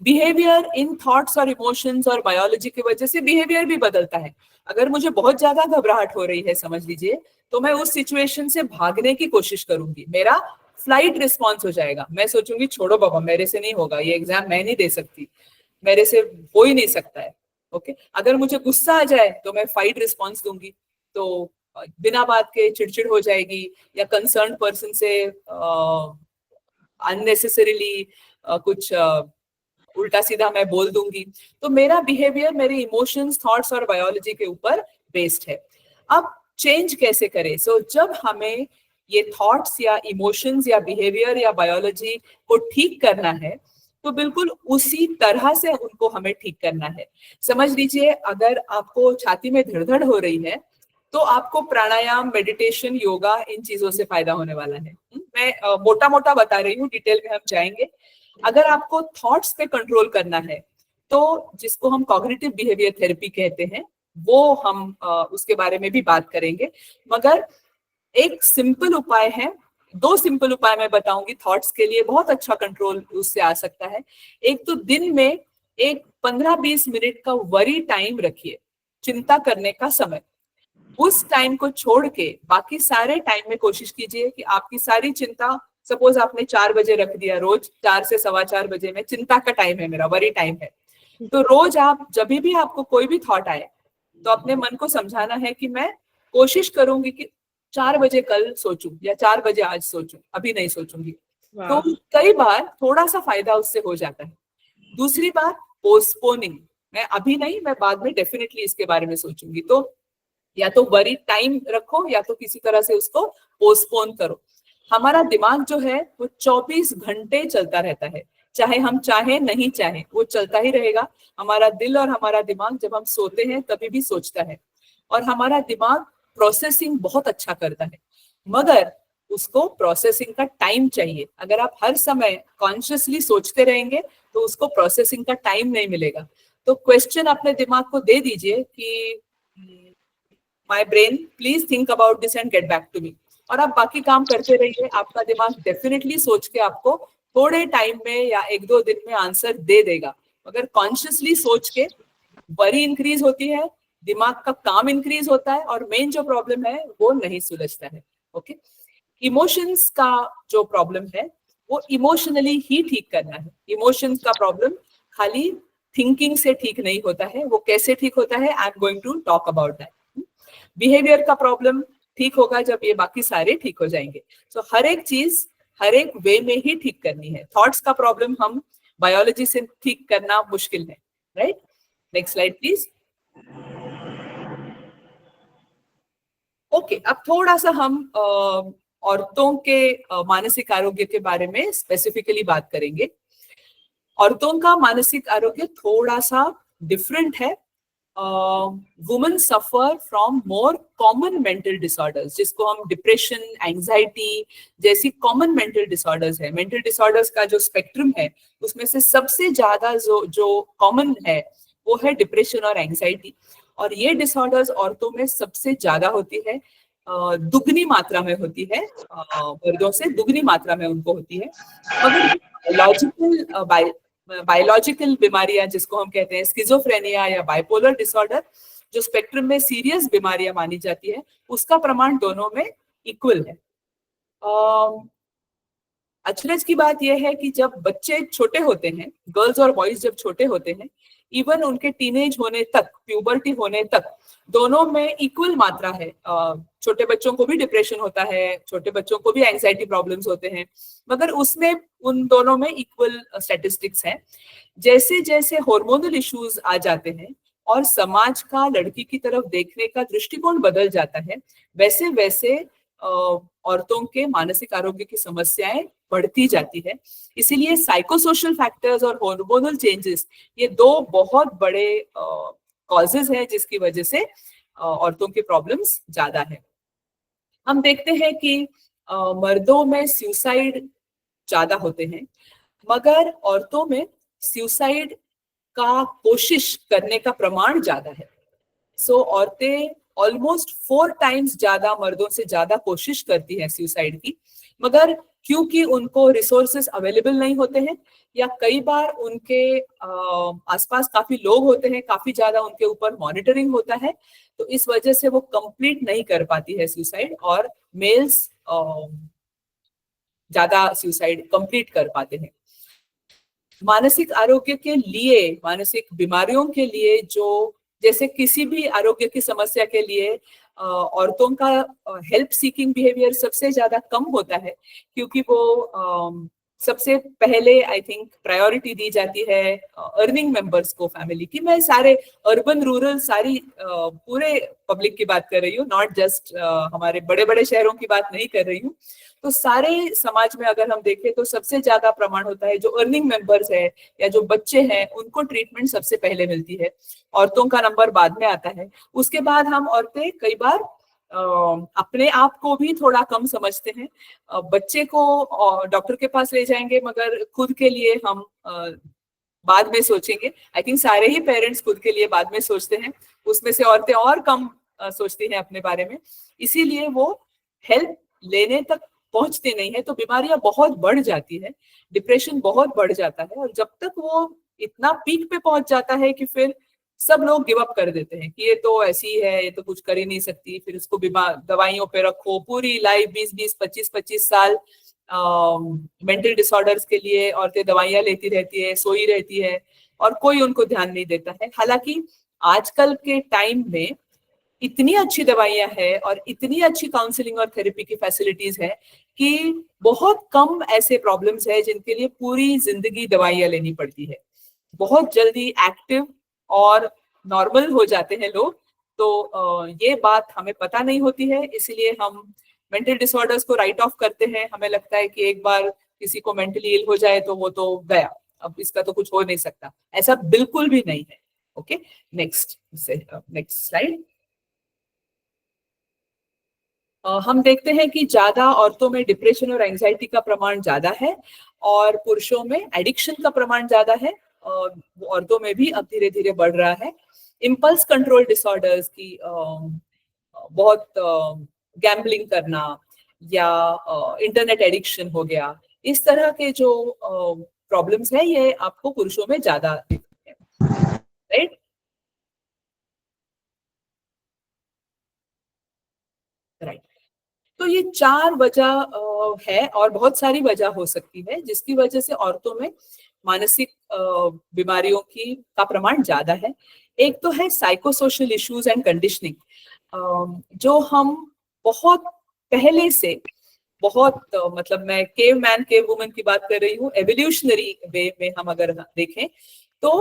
बिहेवियर इन थॉट्स और इमोशंस और बायोलॉजी की वजह से बिहेवियर भी बदलता है। अगर मुझे बहुत ज्यादा घबराहट हो रही है समझ लीजिए, तो मैं उस सिचुएशन से भागने की कोशिश करूंगी, मेरा फ्लाइट रिस्पॉन्स हो जाएगा, मैं सोचूंगी छोड़ो बाबा मेरे से नहीं होगा, ये एग्जाम मैं नहीं दे सकती, मेरे से हो ही नहीं सकता है। ओके, अगर मुझे गुस्सा आ जाए तो मैं फाइट रिस्पॉन्स दूंगी, तो बिना बात के चिड़चिड़ हो जाएगी, या कंसर्न पर्सन से अननेसेसरीली कुछ उल्टा सीधा मैं बोल दूंगी। तो मेरा बिहेवियर मेरे इमोशंस, थॉट्स और बायोलॉजी के ऊपर बेस्ड है। अब चेंज कैसे करें? सो जब हमें ये थॉट्स या इमोशंस या बिहेवियर या बायोलॉजी को ठीक करना है, तो बिल्कुल उसी तरह से उनको हमें ठीक करना है। समझ लीजिए, अगर आपको छाती में धड़धड़ हो रही है, तो आपको प्राणायाम, मेडिटेशन, योगा, इन चीजों से फायदा होने वाला है। मैं मोटा मोटा बता रही हूँ, डिटेल में हम जाएंगे। अगर आपको थॉट्स पे कंट्रोल करना है, तो जिसको हम कॉग्निटिव बिहेवियर थेरेपी कहते हैं, वो हम उसके बारे में भी बात करेंगे। मगर एक सिंपल उपाय है, दो सिंपल उपाय मैं बताऊंगी थॉट्स के लिए, बहुत अच्छा कंट्रोल उससे आ सकता है। एक तो दिन में एक 15-20 मिनट का वरी टाइम रखिए, चिंता करने का समय। उस टाइम को छोड़ के बाकी सारे टाइम में कोशिश कीजिए कि आपकी सारी चिंता, सपोज आपने 4 बजे रख दिया, रोज 4 से 4:15 बजे में चिंता का टाइम है, मेरा वरी टाइम है, तो रोज आप जब भी आपको कोई भी थॉट आए, तो अपने मन को समझाना है कि मैं कोशिश करूंगी कि 4 बजे कल सोचूं, या 4 बजे आज सोचूं, अभी नहीं सोचूंगी। तो कई बार थोड़ा सा फायदा उससे हो जाता है। दूसरी बात, पोस्टपोनिंग, मैं अभी नहीं, मैं बाद में डेफिनेटली इसके बारे में सोचूंगी। तो या तो वरी टाइम रखो, या तो किसी तरह से उसको पोस्टपोन करो। हमारा दिमाग जो है वो 24 घंटे चलता रहता है, चाहे हम चाहे नहीं चाहे, वो चलता ही रहेगा। हमारा दिल और हमारा दिमाग जब हम सोते हैं तभी भी सोचता है, और हमारा दिमाग प्रोसेसिंग बहुत अच्छा करता है, मगर उसको प्रोसेसिंग का टाइम चाहिए। अगर आप हर समय कॉन्शियसली सोचते रहेंगे तो उसको प्रोसेसिंग का टाइम नहीं मिलेगा। तो क्वेश्चन अपने दिमाग को दे दीजिए कि my brain please think about this and get back to me, और आप बाकी काम करते रहिए। आपका दिमाग डेफिनेटली सोच के आपको थोड़े टाइम में या 1-2 दिन में आंसर दे देगा। मगर कॉन्शियसली सोच के वरी इंक्रीज होती है, दिमाग का काम इंक्रीज होता है, और मेन जो प्रॉब्लम है वो नहीं सुलझता है। ओके, इमोशंस का जो प्रॉब्लम है वो इमोशनली ही ठीक करना है। इमोशंस का प्रॉब्लम खाली थिंकिंग से ठीक नहीं होता है। वो कैसे ठीक होता है, I am going to talk about that. Behaviour का प्रॉब्लम ठीक होगा जब ये बाकी सारे ठीक हो जाएंगे। सो हर एक चीज हर एक वे में ही ठीक करनी है। थॉट्स का प्रॉब्लम हम बायोलॉजी से ठीक करना मुश्किल है, right? Next slide please. Okay, अब थोड़ा सा हम औरतों के मानसिक आरोग्य के बारे में स्पेसिफिकली बात करेंगे। औरतों का मानसिक आरोग्य थोड़ा सा डिफरेंट है। Women suffer from more common mental disorders, जिसको हम डिप्रेशन, एंजाइटी जैसी कॉमन मेंटल डिसऑर्डर्स है। मेंटल डिसऑर्डर्स का जो स्पेक्ट्रम है उसमें से सबसे ज्यादा जो कॉमन है वो है डिप्रेशन और एंजाइटी। और ये डिसऑर्डर्स औरतों में सबसे ज्यादा होती है, दुगनी मात्रा में होती है, मर्दों से दुगनी मात्रा में उनको होती है। मगर बायोलॉजिकल बीमारियां जिसको हम कहते हैं स्किज़ोफ्रेनिया या बाइपोलर डिसऑर्डर, जो स्पेक्ट्रम में सीरियस बीमारियां मानी जाती है, उसका प्रमाण दोनों में इक्वल है। अचरज की बात यह है कि जब बच्चे छोटे होते हैं, गर्ल्स और बॉयज जब छोटे होते हैं, इवन उनके टीनेज होने तक, प्यूबर्टी होने तक, दोनों में इक्वल मात्रा है। छोटे बच्चों को भी डिप्रेशन होता है, छोटे बच्चों को भी एंजाइटी प्रॉब्लम्स होते हैं, मगर उसमें उन दोनों में इक्वल स्टैटिस्टिक्स हैं। जैसे जैसे हार्मोनल इश्यूज आ जाते हैं और समाज का लड़की की तरफ देखने का दृष्टिकोण बदल जाता है, वैसे वैसे औरतों के मानसिक आरोग्य की समस्याएं बढ़ती जाती है। इसीलिए साइकोसोशल फैक्टर्स और हार्मोनल चेंजेस, ये दो बहुत बड़े कॉजेज हैं जिसकी वजह से औरतों के प्रॉब्लम्स ज्यादा है। हम देखते हैं कि मर्दों में सुसाइड ज्यादा होते हैं, मगर औरतों में सुसाइड का कोशिश करने का प्रमाण ज्यादा है। औरतें ऑलमोस्ट 4 टाइम्स ज्यादा मर्दों से ज्यादा कोशिश करती हैं सुसाइड की, मगर क्योंकि उनको रिसोर्सेस अवेलेबल नहीं होते हैं, या कई बार उनके आसपास काफी लोग होते हैं, काफी ज्यादा उनके ऊपर मॉनिटरिंग होता है, तो इस वजह से वो कंप्लीट नहीं कर पाती है सुसाइड, और मेल्स ज्यादा सुसाइड कंप्लीट कर पाते हैं। मानसिक आरोग्य के लिए, मानसिक बीमारियों के लिए, जो जैसे किसी भी आरोग्य की समस्या के लिए औरतों का हेल्प सीकिंग बिहेवियर सबसे ज्यादा कम होता है, क्योंकि वो सबसे पहले आई थिंक प्रायोरिटी दी जाती है अर्निंग मेंबर्स को फैमिली की। मैं सारे अर्बन रूरल सारी पूरे पब्लिक की बात कर रही हूँ, नॉट जस्ट हमारे बड़े बड़े शहरों की बात नहीं कर रही हूँ। तो सारे समाज में अगर हम देखें तो सबसे ज्यादा प्रमाण होता है जो अर्निंग मेंबर्स है या जो बच्चे हैं, उनको ट्रीटमेंट सबसे पहले मिलती है, औरतों का नंबर बाद में आता है। उसके बाद हम औरतें कई बार अपने आप को भी थोड़ा कम समझते हैं, बच्चे को डॉक्टर के पास ले जाएंगे मगर खुद के लिए हम बाद में सोचेंगे। आई थिंक सारे ही पेरेंट्स खुद के लिए बाद में सोचते हैं, उसमें से औरतें और कम सोचती हैं अपने बारे में, इसीलिए वो हेल्प लेने तक पहुंचते नहीं है, तो बीमारियां बहुत बढ़ जाती है, डिप्रेशन बहुत बढ़ जाता है, और जब तक वो इतना पीक पे पहुंच जाता है कि फिर सब लोग गिव अप कर देते हैं कि ये तो ऐसी है, ये तो कुछ कर ही नहीं सकती, फिर इसको दवाइयों पे रखो पूरी लाइफ, 20-20, 25-25 साल मेंटल डिसऑर्डर्स के लिए औरतें दवाइयां लेती रहती है, सोई रहती है, और कोई उनको ध्यान नहीं देता है। हालांकि आजकल के टाइम में इतनी अच्छी दवाइयां हैं और इतनी अच्छी काउंसलिंग और थेरेपी की फैसिलिटीज है कि बहुत कम ऐसे प्रॉब्लम्स है जिनके लिए पूरी जिंदगी दवाइयां लेनी पड़ती है। बहुत जल्दी एक्टिव और नॉर्मल हो जाते हैं लोग, तो ये बात हमें पता नहीं होती है, इसीलिए हम मेंटल डिसऑर्डर्स को राइट ऑफ करते हैं। हमें लगता है कि एक बार किसी को मेंटली इल हो जाए तो वो तो गया, अब इसका तो कुछ हो नहीं सकता, ऐसा बिल्कुल भी नहीं है। Okay, next slide. हम देखते हैं कि ज्यादा औरतों में डिप्रेशन और एंजाइटी का प्रमाण ज्यादा है, और पुरुषों में एडिक्शन का प्रमाण ज्यादा है, और औरतों में भी अब धीरे धीरे बढ़ रहा है। इम्पल्स कंट्रोल डिसऑर्डर्स की बहुत गैम्बलिंग करना या इंटरनेट एडिक्शन हो गया, इस तरह के जो प्रॉब्लम्स है ये आपको पुरुषों में ज्यादा दिखते हैं, राइट। राइट, तो ये 4 वजह है, और बहुत सारी वजह हो सकती है जिसकी वजह से औरतों में मानसिक बीमारियों का प्रमाण ज्यादा है। एक तो है साइकोसोशल इश्यूज एंड कंडीशनिंग, जो हम बहुत पहले से मतलब मैं केव मैन केव वुमन की बात कर रही हूँ, एवोल्यूशनरी वे में हम अगर देखें तो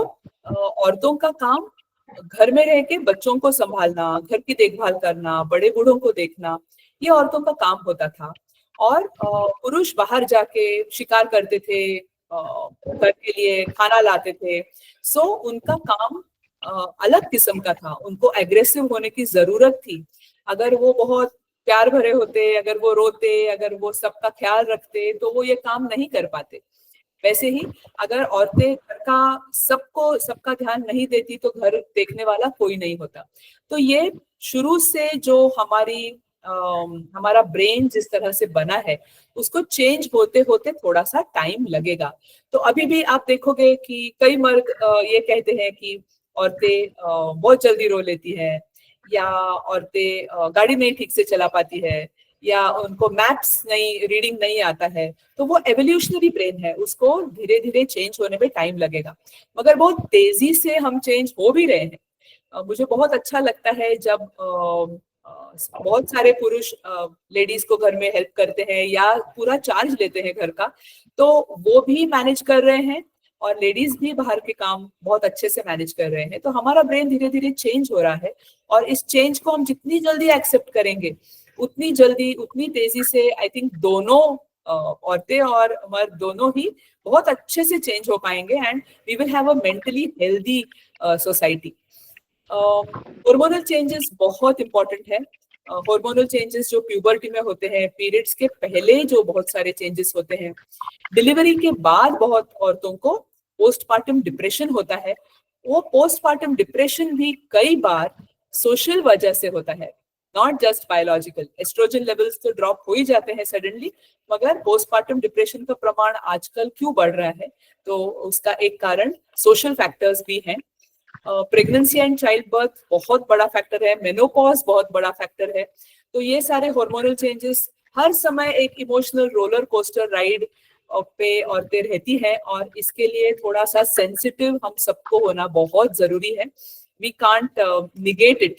औरतों का काम घर में रह के बच्चों को संभालना, घर की देखभाल करना, बड़े बूढ़ों को देखना, ये औरतों का काम होता था। और पुरुष बाहर जाके शिकार करते थे, घर के लिए खाना लाते थे, सो उनका काम अलग किस्म का था, उनको एग्रेसिव होने की जरूरत थी। अगर वो बहुत प्यार भरे होते, अगर वो रोते, अगर वो सबका ख्याल रखते, तो वो ये काम नहीं कर पाते। वैसे ही अगर औरतें घर का सबका ध्यान नहीं देती तो घर देखने वाला कोई नहीं होता। तो ये शुरू से जो हमारा ब्रेन जिस तरह से बना है उसको चेंज होते होते थोड़ा सा टाइम लगेगा। तो अभी भी आप देखोगे कि कई मर्द ये कहते हैं कि औरतें बहुत जल्दी रो लेती है, या औरतें गाड़ी नहीं ठीक से चला पाती है, या उनको मैप्स नहीं, रीडिंग नहीं आता है, तो वो एवोल्यूशनरी ब्रेन है, उसको धीरे धीरे चेंज होने में टाइम लगेगा, मगर बहुत तेजी से हम चेंज हो भी रहे हैं। मुझे बहुत अच्छा लगता है जब बहुत सारे पुरुष लेडीज को घर में हेल्प करते हैं या पूरा चार्ज लेते हैं घर का, तो वो भी मैनेज कर रहे हैं और लेडीज भी बाहर के काम बहुत अच्छे से मैनेज कर रहे हैं। तो हमारा ब्रेन धीरे धीरे चेंज हो रहा है और इस चेंज को हम जितनी जल्दी एक्सेप्ट करेंगे उतनी जल्दी, उतनी तेजी से आई थिंक दोनों औरतें और मर्द दोनों ही बहुत अच्छे से चेंज हो पाएंगे and we will have a mentally healthy society. Hormonal changes बहुत इंपॉर्टेंट है। हार्मोनल चेंजेस जो प्यूबर्टी में होते हैं, पीरियड्स के पहले जो बहुत सारे चेंजेस होते हैं, डिलीवरी के बाद बहुत औरतों को पोस्टमार्टम डिप्रेशन होता है। वो पोस्टमार्टम डिप्रेशन भी कई बार सोशल वजह से होता है, not just biological. Oestrogen levels तो ड्रॉप हो ही जाते हैं सडनली, मगर पोस्टमार्टम डिप्रेशन का प्रमाण आजकल क्यों बढ़ रहा है, तो उसका एक कारण सोशल फैक्टर्स भी हैं। प्रेगनेंसी एंड चाइल्ड बर्थ बहुत बड़ा फैक्टर है, मेनोपॉज बहुत बड़ा फैक्टर है। तो ये सारे हार्मोनल चेंजेस हर समय एक इमोशनल रोलर कोस्टर राइड पे औरतें रहती है और इसके लिए थोड़ा सा सेंसिटिव हम सबको होना बहुत जरूरी है। We can't negate it.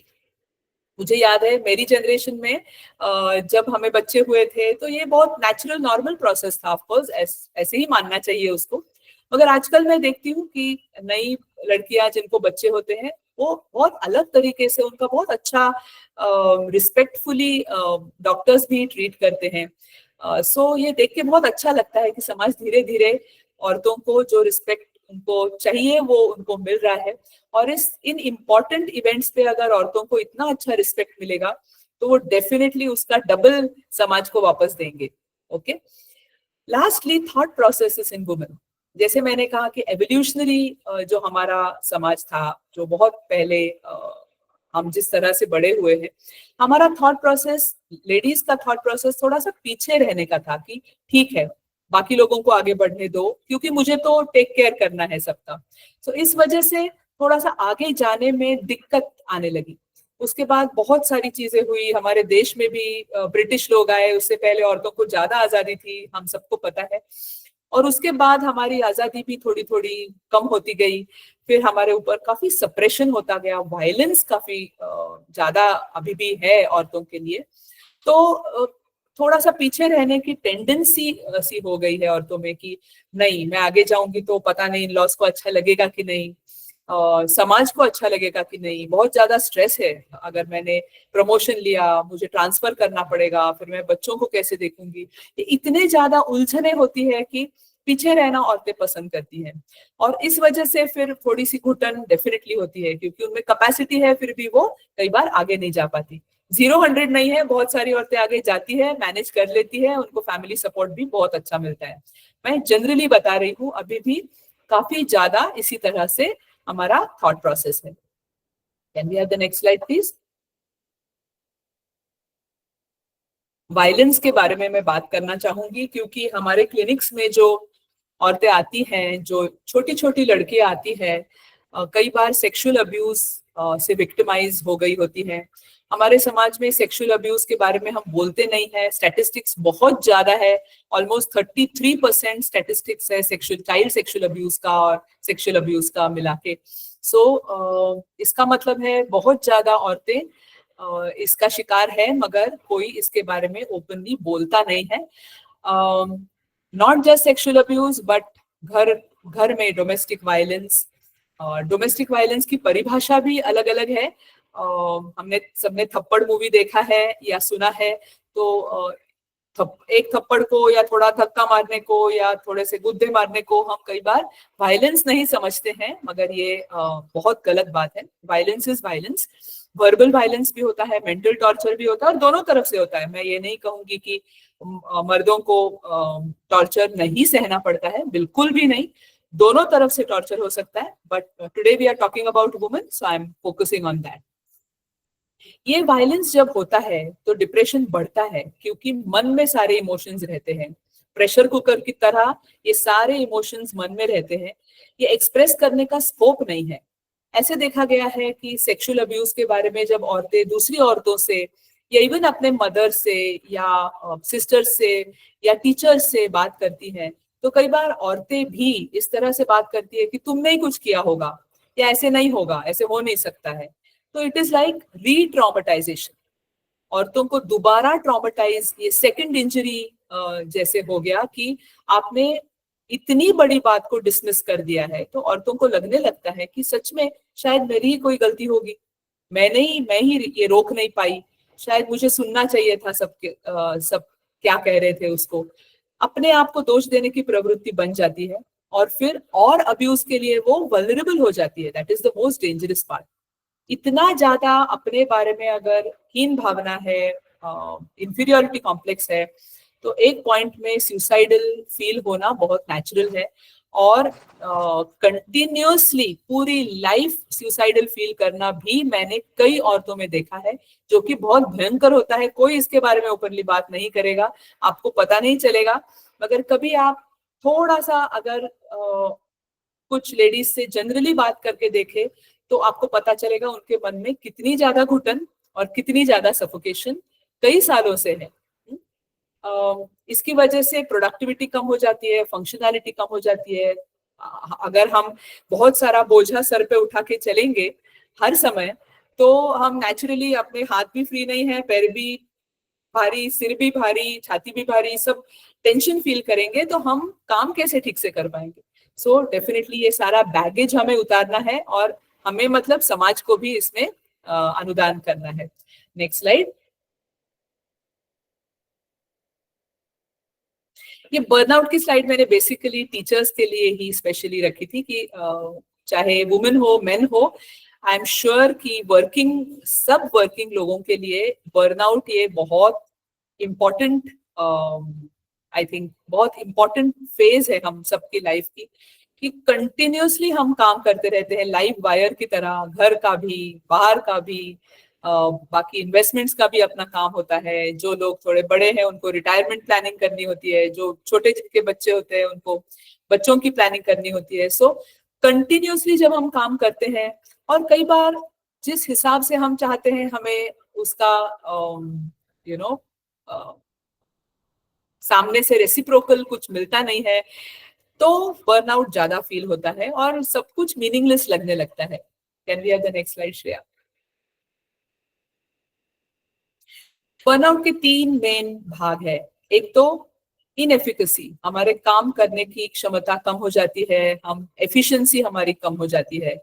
मुझे याद है मेरी जनरेशन में जब हमें बच्चे हुए थे तो ये बहुत नेचुरल नॉर्मल प्रोसेस था, ऑफ कोर्स ऐसे ही मानना चाहिए उसको, मगर आजकल मैं देखती हूँ कि नई लड़कियां जिनको बच्चे होते हैं वो बहुत अलग तरीके से, उनका बहुत अच्छा रिस्पेक्टफुली डॉक्टर्स भी ट्रीट करते हैं। सो ये देख के बहुत अच्छा लगता है कि समाज धीरे धीरे औरतों को जो रिस्पेक्ट उनको चाहिए वो उनको मिल रहा है। और इन इम्पोर्टेंट इवेंट्स पे अगर औरतों को इतना अच्छा रिस्पेक्ट मिलेगा तो वो डेफिनेटली उसका डबल समाज को वापस देंगे। ओके, लास्टली थॉट प्रोसेसेस इन वुमेन। जैसे मैंने कहा कि एवोल्यूशनरी जो हमारा समाज था, जो बहुत पहले हम जिस तरह से बड़े हुए हैं, हमारा थॉट प्रोसेस, लेडीज का थॉट प्रोसेस थोड़ा सा पीछे रहने का था कि ठीक है बाकी लोगों को आगे बढ़ने दो क्योंकि मुझे तो टेक केयर करना है सबका। तो इस वजह से थोड़ा सा आगे जाने में दिक्कत आने लगी। उसके बाद बहुत सारी चीजें हुई, हमारे देश में भी ब्रिटिश लोग आए, उससे पहले औरतों को ज्यादा आजादी थी, हम सबको पता है। और उसके बाद हमारी आजादी भी थोड़ी थोड़ी कम होती गई, फिर हमारे ऊपर काफी सप्रेशन होता गया, वायलेंस काफी ज्यादा अभी भी है औरतों के लिए। तो थोड़ा सा पीछे रहने की टेंडेंसी सी हो गई है औरतों में कि नहीं मैं आगे जाऊंगी तो पता नहीं इन लॉस को अच्छा लगेगा कि नहीं, समाज को अच्छा लगेगा कि नहीं, बहुत ज्यादा स्ट्रेस है, अगर मैंने प्रमोशन लिया मुझे ट्रांसफर करना पड़ेगा, फिर मैं बच्चों को कैसे देखूंगी। ये इतने ज्यादा उलझने होती है कि पीछे रहना औरतें पसंद करती हैं और इस वजह से फिर थोड़ी सी घुटन डेफिनेटली होती है क्योंकि उनमें कैपेसिटी है फिर भी वो कई बार आगे नहीं जा पाती। 0-100 नहीं है, बहुत सारी औरतें आगे जाती है, मैनेज कर लेती है, उनको फैमिली सपोर्ट भी बहुत अच्छा मिलता है। मैं जनरली बता रही हूँ, अभी भी काफी ज्यादा इसी तरह से हमारा थॉट प्रोसेस है। Can we have the next slide please. Violence के बारे में मैं बात करना चाहूंगी क्योंकि हमारे क्लिनिक्स में जो औरतें आती हैं, जो छोटी छोटी लड़कियां आती हैं, कई बार सेक्सुअल अब्यूज से विक्टिमाइज हो गई होती हैं। हमारे समाज में सेक्सुअल अब्यूज के बारे में हम बोलते नहीं है, स्टैटिस्टिक्स बहुत ज्यादा है, ऑलमोस्ट 33% स्टैटिस्टिक्स है चाइल्ड सेक्सुअल अब्यूज का और सेक्सुअल अब्यूज का मिला के। सो इसका मतलब है बहुत ज्यादा औरतें इसका शिकार है मगर कोई इसके बारे में ओपनली बोलता नहीं है। Not just sexual abuse but घर में डोमेस्टिक वायलेंस। डोमेस्टिक वायलेंस की परिभाषा भी अलग अलग है। हमने सबने थप्पड़ मूवी देखा है या सुना है, तो एक थप्पड़ को या थोड़ा धक्का मारने को या थोड़े से गुद्दे मारने को हम कई बार वायलेंस नहीं समझते हैं, मगर ये बहुत गलत बात है। Violence is violence. Verbal violence भी होता है, मेंटल टॉर्चर भी होता है और दोनों तरफ से होता है। मैं ये नहीं कहूंगी कि मर्दों को टॉर्चर नहीं सहना पड़ता है, बिल्कुल भी नहीं, दोनों तरफ से टॉर्चर हो सकता है, but today we are talking about women, so I am focusing on that. ये वायलेंस जब होता है तो डिप्रेशन बढ़ता है क्योंकि मन में सारे इमोशंस रहते हैं, प्रेशर कुकर की तरह ये सारे इमोशंस मन में रहते हैं, ये एक्सप्रेस करने का स्कोप नहीं है। ऐसे देखा गया है कि सेक्सुअल अब्यूज के बारे में जब औरतें दूसरी औरतों से या इवन अपने मदर से या सिस्टर से या टीचर से बात करती हैं, तो कई बार औरतें भी इस तरह से बात करती है कि तुमने ही कुछ किया होगा, या ऐसे नहीं होगा, ऐसे हो नहीं सकता है। तो इट इज लाइक री ट्रॉमेटाइजेशन, औरतों को दोबारा ट्रॉमेटाइज, ये सेकंड इंजरी जैसे हो गया कि आपने इतनी बड़ी बात को डिसमिस कर दिया है। तो औरतों को लगने लगता है कि सच में शायद मेरी ही कोई गलती होगी, मैं ही ये रोक नहीं पाई, शायद मुझे सुनना चाहिए था सब क्या कह रहे थे उसको। अपने आप को दोष देने की प्रवृत्ति बन जाती है और फिर और अब्यूज के लिए वो वल्नरेबल हो जाती है। That is the most dangerous part. इतना ज्यादा अपने बारे में अगर हीन भावना है, इंफीरियोरिटी कॉम्प्लेक्स है, तो एक पॉइंट में सुसाइडल फील होना बहुत नेचुरल है। और कंटिन्यूअसली पूरी लाइफ सुसाइडल फील करना भी मैंने कई औरतों में देखा है, जो कि बहुत भयंकर होता है। कोई इसके बारे में ओपनली बात नहीं करेगा, आपको पता नहीं चलेगा, मगर कभी आप थोड़ा सा अगर कुछ लेडीज से जनरली बात करके देखें तो आपको पता चलेगा उनके मन में कितनी ज्यादा घुटन और कितनी ज्यादा सफोकेशन कई सालों से है। इसकी वजह से प्रोडक्टिविटी कम हो जाती है, फंक्शनैलिटी कम हो जाती है। अगर हम बहुत सारा बोझा सर पे उठा के चलेंगे हर समय, तो हम नेचुरली, अपने हाथ भी फ्री नहीं है, पैर भी भारी, सिर भी भारी, छाती भी भारी, सब टेंशन फील करेंगे, तो हम काम कैसे ठीक से कर पाएंगे। सो डेफिनेटली ये सारा बैगेज हमें उतारना है और हमें मतलब समाज को भी इसमें अनुदान करना है। Next slide. ये बर्नआउट की स्लाइड मैंने बेसिकली टीचर्स के लिए ही स्पेशली रखी थी कि चाहे वुमेन हो मेन हो, आई एम श्योर कि सब वर्किंग लोगों के लिए बर्नआउट ये बहुत इम्पोर्टेंट, आई थिंक बहुत इम्पोर्टेंट फेज है हम सबकी लाइफ की, कि कंटिन्यूअसली हम काम करते रहते हैं लाइव वायर की तरह, घर का भी, बाहर का भी, बाकी इन्वेस्टमेंट्स का भी अपना काम होता है। जो लोग थोड़े बड़े हैं उनको रिटायरमेंट प्लानिंग करनी होती है, जो छोटे जिनके बच्चे होते हैं उनको बच्चों की प्लानिंग करनी होती है। सो कंटिन्यूअसली जब हम काम करते हैं, और कई बार जिस हिसाब से हम चाहते हैं हमें उसका सामने से रेसिप्रोकल कुछ मिलता नहीं है, तो बर्नआउट ज्यादा फील होता है और सब कुछ मीनिंगलेस लगने लगता है। Can we have the next slide Shreya. Burnout के 3 मेन भाग है। एक तो इनएफिकेसी, हमारे काम करने की क्षमता कम हो जाती है, हम एफिशिएंसी हमारी कम हो जाती है।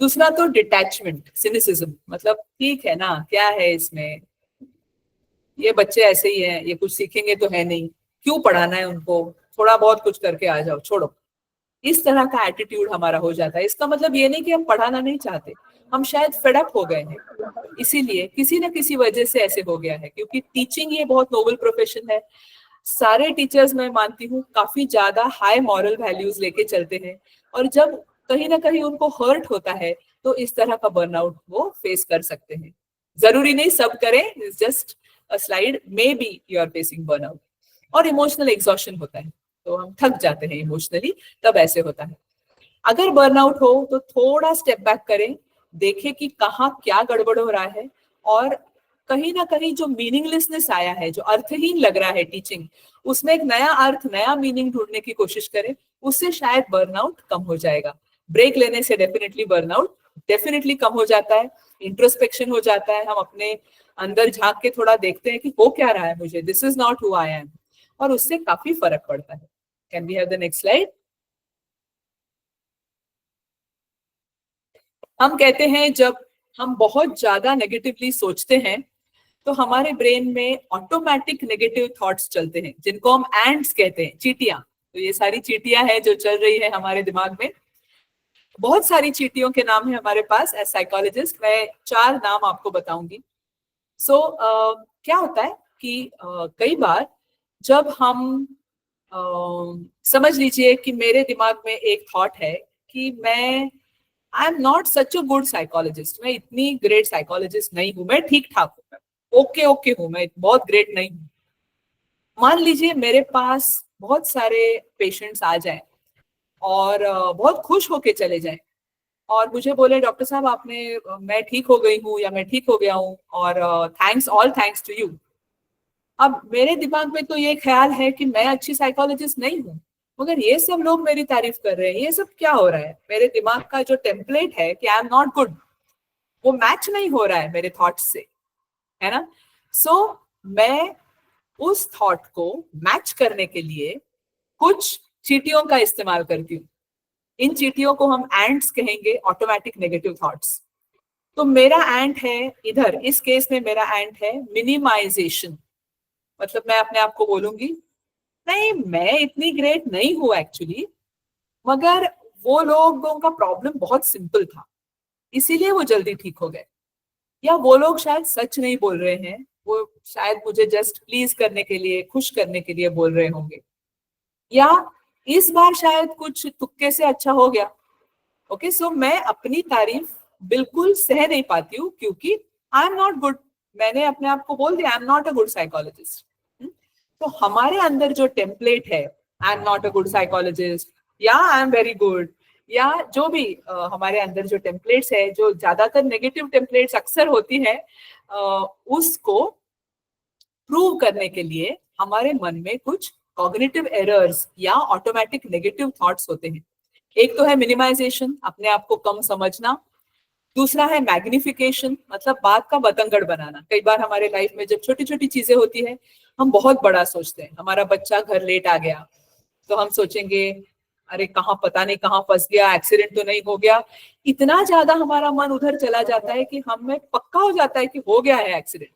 दूसरा तो डिटैचमेंट, सिनिसिज्म, मतलब ठीक है ना, क्या है इसमें, ये बच्चे ऐसे ही हैं, ये कुछ सीखेंगे तो है नहीं, क्यों पढ़ाना है उनको, थोड़ा बहुत कुछ करके आ जाओ, छोड़ो। इस तरह का एटीट्यूड हमारा हो जाता है। इसका मतलब ये नहीं कि हम पढ़ाना नहीं चाहते, हम शायद फेड अप हो गए हैं, इसीलिए किसी न किसी वजह से ऐसे हो गया है। क्योंकि टीचिंग ये बहुत नोबल प्रोफेशन है, सारे टीचर्स मैं मानती हूँ काफी ज्यादा हाई मॉरल वैल्यूज लेके चलते हैं, और जब कहीं ना कहीं उनको हर्ट होता है तो इस तरह का बर्नआउट वो फेस कर सकते हैं। जरूरी नहीं सब करें, just a slide, maybe you are facing burnout. और इमोशनल एग्जॉशन होता है, तो हम थक जाते हैं इमोशनली, तब ऐसे होता है। अगर बर्नआउट हो तो थोड़ा स्टेप बैक करें, देखें कि कहाँ क्या गड़बड़ हो रहा है, और कहीं ना कहीं जो मीनिंगलेसनेस आया है, जो अर्थहीन लग रहा है टीचिंग, उसमें एक नया अर्थ, नया मीनिंग ढूंढने की कोशिश करें, उससे शायद बर्नआउट कम हो जाएगा। ब्रेक लेने से डेफिनेटली बर्नआउट डेफिनेटली कम हो जाता है, इंट्रोस्पेक्शन हो जाता है, हम अपने अंदर झांक के थोड़ा देखते हैं कि हो क्या रहा है मुझे, this is not who I am, और उससे काफी फर्क पड़ता है। Can we have the next slide. हम कहते हैं जब हम बहुत ज्यादा नेगेटिवली सोचते हैं तो हमारे ब्रेन में ऑटोमेटिक नेगेटिव थॉट्स चलते हैं, जिनको हम एंट्स कहते हैं, चींटियां। तो ये सारी चींटियां हैं जो चल रही है हमारे दिमाग में। बहुत सारी चींटियों के नाम है हमारे पास एज साइकोलॉजिस्ट, मैं 4 नाम आपको बताऊंगी। सो क्या होता है कि कई बार जब हम समझ लीजिए कि मेरे दिमाग में एक थॉट है कि आई am not such a good psychologist, मैं इतनी ग्रेट साइकोलॉजिस्ट नहीं हूं, मैं ठीक ठाक हूँ, ओके हूँ, मैं बहुत ग्रेट नहीं हूँ। मान लीजिए मेरे पास बहुत सारे पेशेंट्स आ जाएं और बहुत खुश होके चले जाएं, और मुझे बोले डॉक्टर साहब आपने मैं ठीक हो गई हूँ या मैं ठीक हो गया हूँ और थैंक्स टू यू। अब मेरे दिमाग में तो ये ख्याल है कि मैं अच्छी साइकोलॉजिस्ट नहीं हूँ, मगर ये सब लोग मेरी तारीफ कर रहे हैं, ये सब क्या हो रहा है? मेरे दिमाग का जो टेम्पलेट है कि आई एम नॉट गुड, वो मैच नहीं हो रहा है मेरे थॉट्स से, है ना। सो मैं उस थॉट को मैच करने के लिए कुछ चीटियों का इस्तेमाल करती हूँ। इन चीटियों को हम एंट्स कहेंगे, ऑटोमेटिक नेगेटिव थॉट्स। तो मेरा एंट है इधर, इस केस में मेरा एंट है मिनिमाइजेशन। मतलब मैं अपने आप को बोलूंगी नहीं मैं इतनी ग्रेट नहीं हूं एक्चुअली, मगर वो लोगों का प्रॉब्लम बहुत सिंपल था इसीलिए वो जल्दी ठीक हो गए, या वो लोग शायद सच नहीं बोल रहे हैं, वो शायद मुझे जस्ट प्लीज करने के लिए, खुश करने के लिए बोल रहे होंगे, या इस बार शायद कुछ तुक्के से अच्छा हो गया। ओके, सो मैं अपनी तारीफ बिल्कुल सह नहीं पाती हूँ क्योंकि आई एम नॉट गुड। मैंने अपने आप को बोल दिया आई am not a good psychologist. तो हमारे अंदर जो टेम्पलेट है I am not a good psychologist या आई एम वेरी गुड, या जो भी हमारे अंदर जो टेम्पलेट्स है, जो ज्यादातर नेगेटिव टेम्पलेट्स अक्सर होती है, उसको प्रूव करने के लिए हमारे मन में कुछ कॉग्निटिव एरर्स या ऑटोमेटिक नेगेटिव थॉट्स होते हैं। एक तो है मिनिमाइजेशन, अपने आप को कम समझना। दूसरा है मैग्निफिकेशन, मतलब बात का बतंगड़ बनाना। कई बार हमारे लाइफ में जब छोटी छोटी चीजें होती है हम बहुत बड़ा सोचते हैं। हमारा बच्चा घर लेट आ गया तो हम सोचेंगे अरे कहाँ, पता नहीं कहाँ फंस गया, एक्सीडेंट तो नहीं हो गया। इतना ज्यादा हमारा मन उधर चला जाता है कि हमें पक्का हो जाता है कि हो गया है एक्सीडेंट।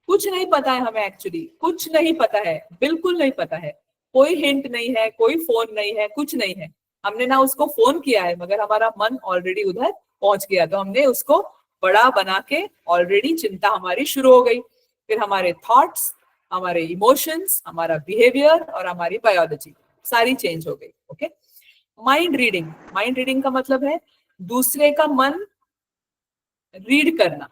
कुछ नहीं पता है हमें, एक्चुअली कुछ नहीं पता है, बिल्कुल नहीं पता है, कोई हिंट नहीं है, कोई फोन नहीं है, कुछ नहीं है। हमने ना उसको फोन किया है मगर हमारा मन ऑलरेडी उधर पहुंच गया, तो हमने उसको बड़ा बना के ऑलरेडी चिंता हमारी शुरू हो गई। फिर हमारे थॉट्स, हमारे इमोशंस, हमारा बिहेवियर और हमारी बायोलॉजी सारी चेंज हो गई। Okay, mind reading. Mind reading का मतलब है दूसरे का मन रीड करना।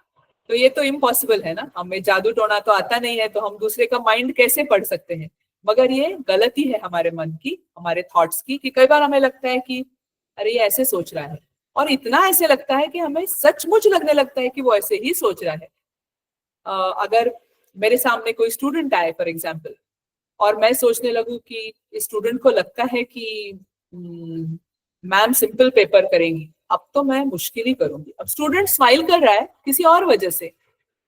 तो ये तो इम्पॉसिबल है ना, हमें जादू टोना तो आता नहीं है, तो हम दूसरे का माइंड कैसे पढ़ सकते हैं? मगर ये गलती है हमारे मन की, हमारे थॉट्स की, कि कई बार हमें लगता है कि अरे ये ऐसे सोच रहा है, और इतना ऐसे लगता है कि हमें सचमुच लगने लगता है कि वो ऐसे ही सोच रहा है। अगर मेरे सामने कोई स्टूडेंट आए फॉर एग्जाम्पल, और मैं सोचने लगूं कि स्टूडेंट को लगता है कि मैम सिंपल पेपर करेंगी, अब तो मैं मुश्किल ही करूंगी। अब स्टूडेंट स्माइल कर रहा है किसी और वजह से,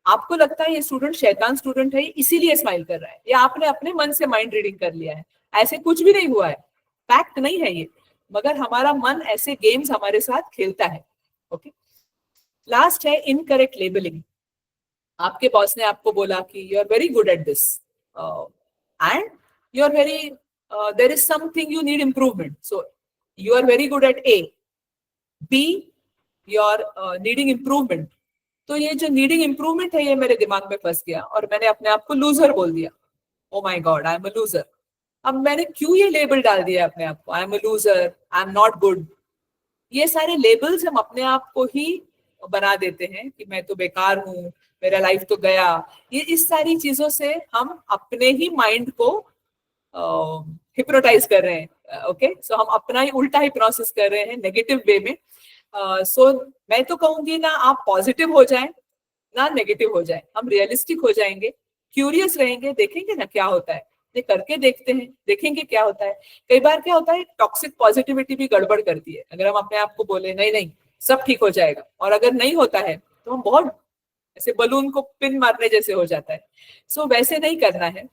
आपको लगता है ये स्टूडेंट शैतान स्टूडेंट है इसीलिए स्माइल कर रहा है, या आपने अपने मन से माइंड रीडिंग कर लिया है। ऐसे कुछ भी नहीं हुआ है, फैक्ट नहीं है ये, मगर हमारा मन ऐसे गेम्स हमारे साथ खेलता है। ओके, लास्ट है इनकरेक्ट लेबलिंग। आपके बॉस ने आपको बोला कि you are very good at this and you are very there is something you need improvement, so you are very good at A, B you're needing improvement। तो ये जो needing improvement है ये मेरे दिमाग में फंस गया और मैंने अपने आप को लूजर बोल दिया। Oh my God, I am a loser। अब मैंने क्यों ये लेबल डाल दिया अपने आप को, I am a loser, I am not good। ये सारे लेबल्स हम अपने आप को ही बना देते हैं कि मैं तो बेकार हूँ, मेरा लाइफ तो गया। ये इस सारी चीजों से हम अपने ही माइंड को हिप्नोटाइज कर रहे हैं। ओके, सो हम अपना ही उल्टा हिप्नोसिस कर रहे हैं नेगेटिव वे में। सो मैं तो कहूंगी ना आप पॉजिटिव हो जाएं ना नेगेटिव हो जाएं, हम रियलिस्टिक हो जाएंगे, क्यूरियस रहेंगे, देखेंगे ना क्या होता है, ये करके देखते हैं, देखेंगे क्या होता है। कई बार क्या होता है, टॉक्सिक पॉजिटिविटी भी गड़बड़ करती है। अगर हम अपने आप को बोले नहीं नहीं सब ठीक हो जाएगा, और अगर नहीं होता है तो हम बहुत ऐसे बलून को पिन मारने जैसे हो जाता है। सो वैसे नहीं करना है,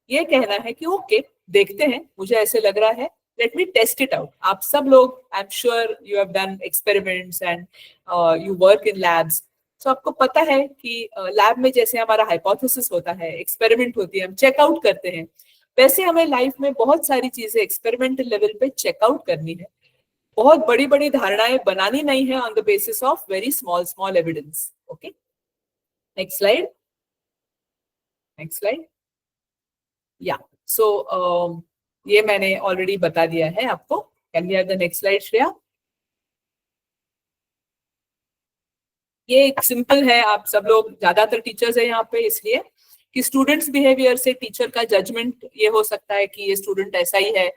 ये कहना है कि ओके देखते हैं, मुझे ऐसे लग रहा है, let me test it out. आप सब लोग, I am sure you have done experiments and you work in labs, तो आपको पता है कि लैब में जैसे हमारा हाइपोथेसिस होता है, एक्सपेरिमेंट होती है, हम चेकआउट करते हैं, वैसे हमें लाइफ में बहुत सारी चीजें एक्सपेरिमेंटल लेवल पे चेकआउट करनी है। बहुत बड़ी बड़ी धारणाएं बनानी नहीं है on the basis of very small small evidence. Okay, next slide, next slide. या सो ये मैंने ऑलरेडी बता दिया है आपको। Can we have the next slide Shreya? ये एक सिंपल है, आप सब लोग ज्यादातर टीचर्स है यहाँ पे, इसलिए कि स्टूडेंट्स बिहेवियर से टीचर का जजमेंट ये हो सकता है कि ये स्टूडेंट ऐसा ही है,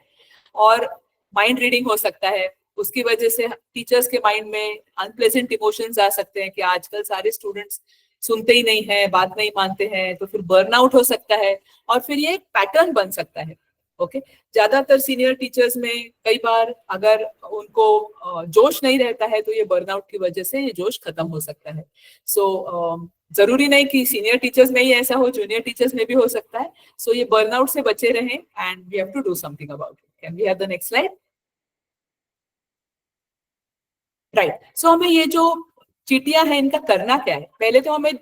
और माइंड रीडिंग हो सकता है उसकी वजह से टीचर्स के माइंड में अनप्लेजेंट इमोशंस आ सकते हैं कि आजकल सारे स्टूडेंट्स सुनते ही नहीं है, बात नहीं मानते हैं, तो फिर बर्नआउट हो सकता है और फिर ये एक पैटर्न बन सकता है। ओके, ज्यादातर सीनियर टीचर्स में कई बार अगर उनको जोश नहीं रहता है तो ये बर्नआउट की वजह से ये जोश खत्म हो सकता है। सो जरूरी नहीं कि सीनियर टीचर्स में ही ऐसा हो, जूनियर टीचर्स में भी हो सकता है। सो ये बर्नआउट से बचे रहें and we have to do something about it. Can we have the next slide? Right, so हमें ये जो चीटियां हैं इनका करना क्या है? पहले तो हमें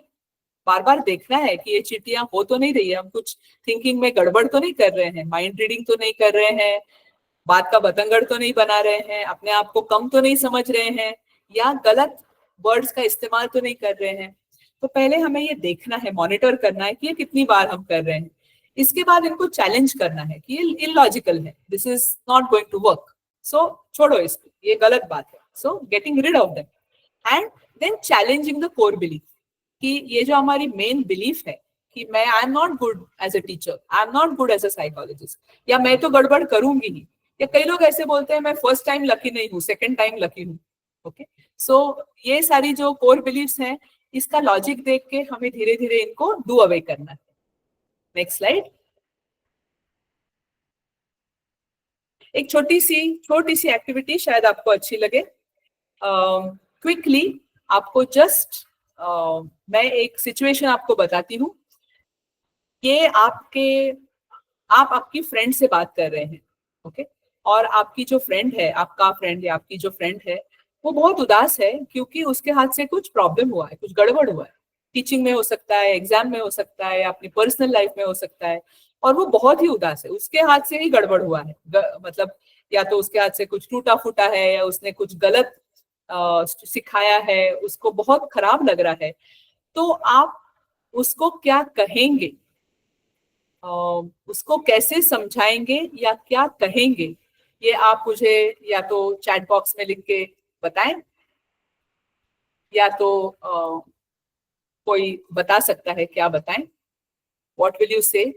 बार बार देखना है कि ये चीटियां हो तो नहीं रही है, हम कुछ थिंकिंग में गड़बड़ तो नहीं कर रहे हैं, माइंड रीडिंग तो नहीं कर रहे हैं, बात का बतंगड़ तो नहीं बना रहे हैं, अपने आप को कम तो नहीं समझ रहे हैं, या गलत वर्ड्स का इस्तेमाल तो नहीं कर रहे हैं। तो पहले हमें ये देखना है, मॉनिटर करना है कि ये कितनी बार हम कर रहे हैं। इसके बाद इनको चैलेंज करना है कि ये इलॉजिकल है, this is not going to work, so छोड़ो इसको, ये गलत बात है। So getting rid of them and then challenging the core belief कि ये जो हमारी मेन बिलीफ है कि मैं I am not good as a teacher, I am not good as a psychologist, या मैं तो गड़बड़ करूंगी ही, या कई लोग ऐसे बोलते हैं मैं फर्स्ट टाइम लकी नहीं हूँ, सेकंड टाइम लकी हूँ। ओके, सो ये सारी जो कोर बिलीफ्स हैं इसका लॉजिक देख के हमें धीरे धीरे इनको डू अवे करना है। Next slide. एक छोटी सी एक्टिविटी शायद आपको अच्छी लगे। क्विकली आपको जस्ट मैं एक सिचुएशन आपको बताती हूँ। ये आपकी फ्रेंड से बात कर रहे हैं, ओके, और आपकी जो फ्रेंड है, आपका फ्रेंड या आपकी जो फ्रेंड है वो बहुत उदास है क्योंकि उसके हाथ से कुछ प्रॉब्लम हुआ है, कुछ गड़बड़ हुआ है। टीचिंग में हो सकता है, एग्जाम में हो सकता है, अपनी पर्सनल लाइफ में हो सकता है, और वो बहुत ही उदास है, उसके हाथ से ही गड़बड़ हुआ है। मतलब या तो उसके हाथ से कुछ टूटा फूटा है, या उसने कुछ गलत सिखाया है, उसको बहुत खराब लग रहा है। तो आप उसको क्या कहेंगे, उसको कैसे समझाएंगे या क्या कहेंगे, ये आप मुझे या तो चैट बॉक्स में लिख के बताएं, या तो कोई बता सकता है, क्या बताएं? व्हाट विल यू से?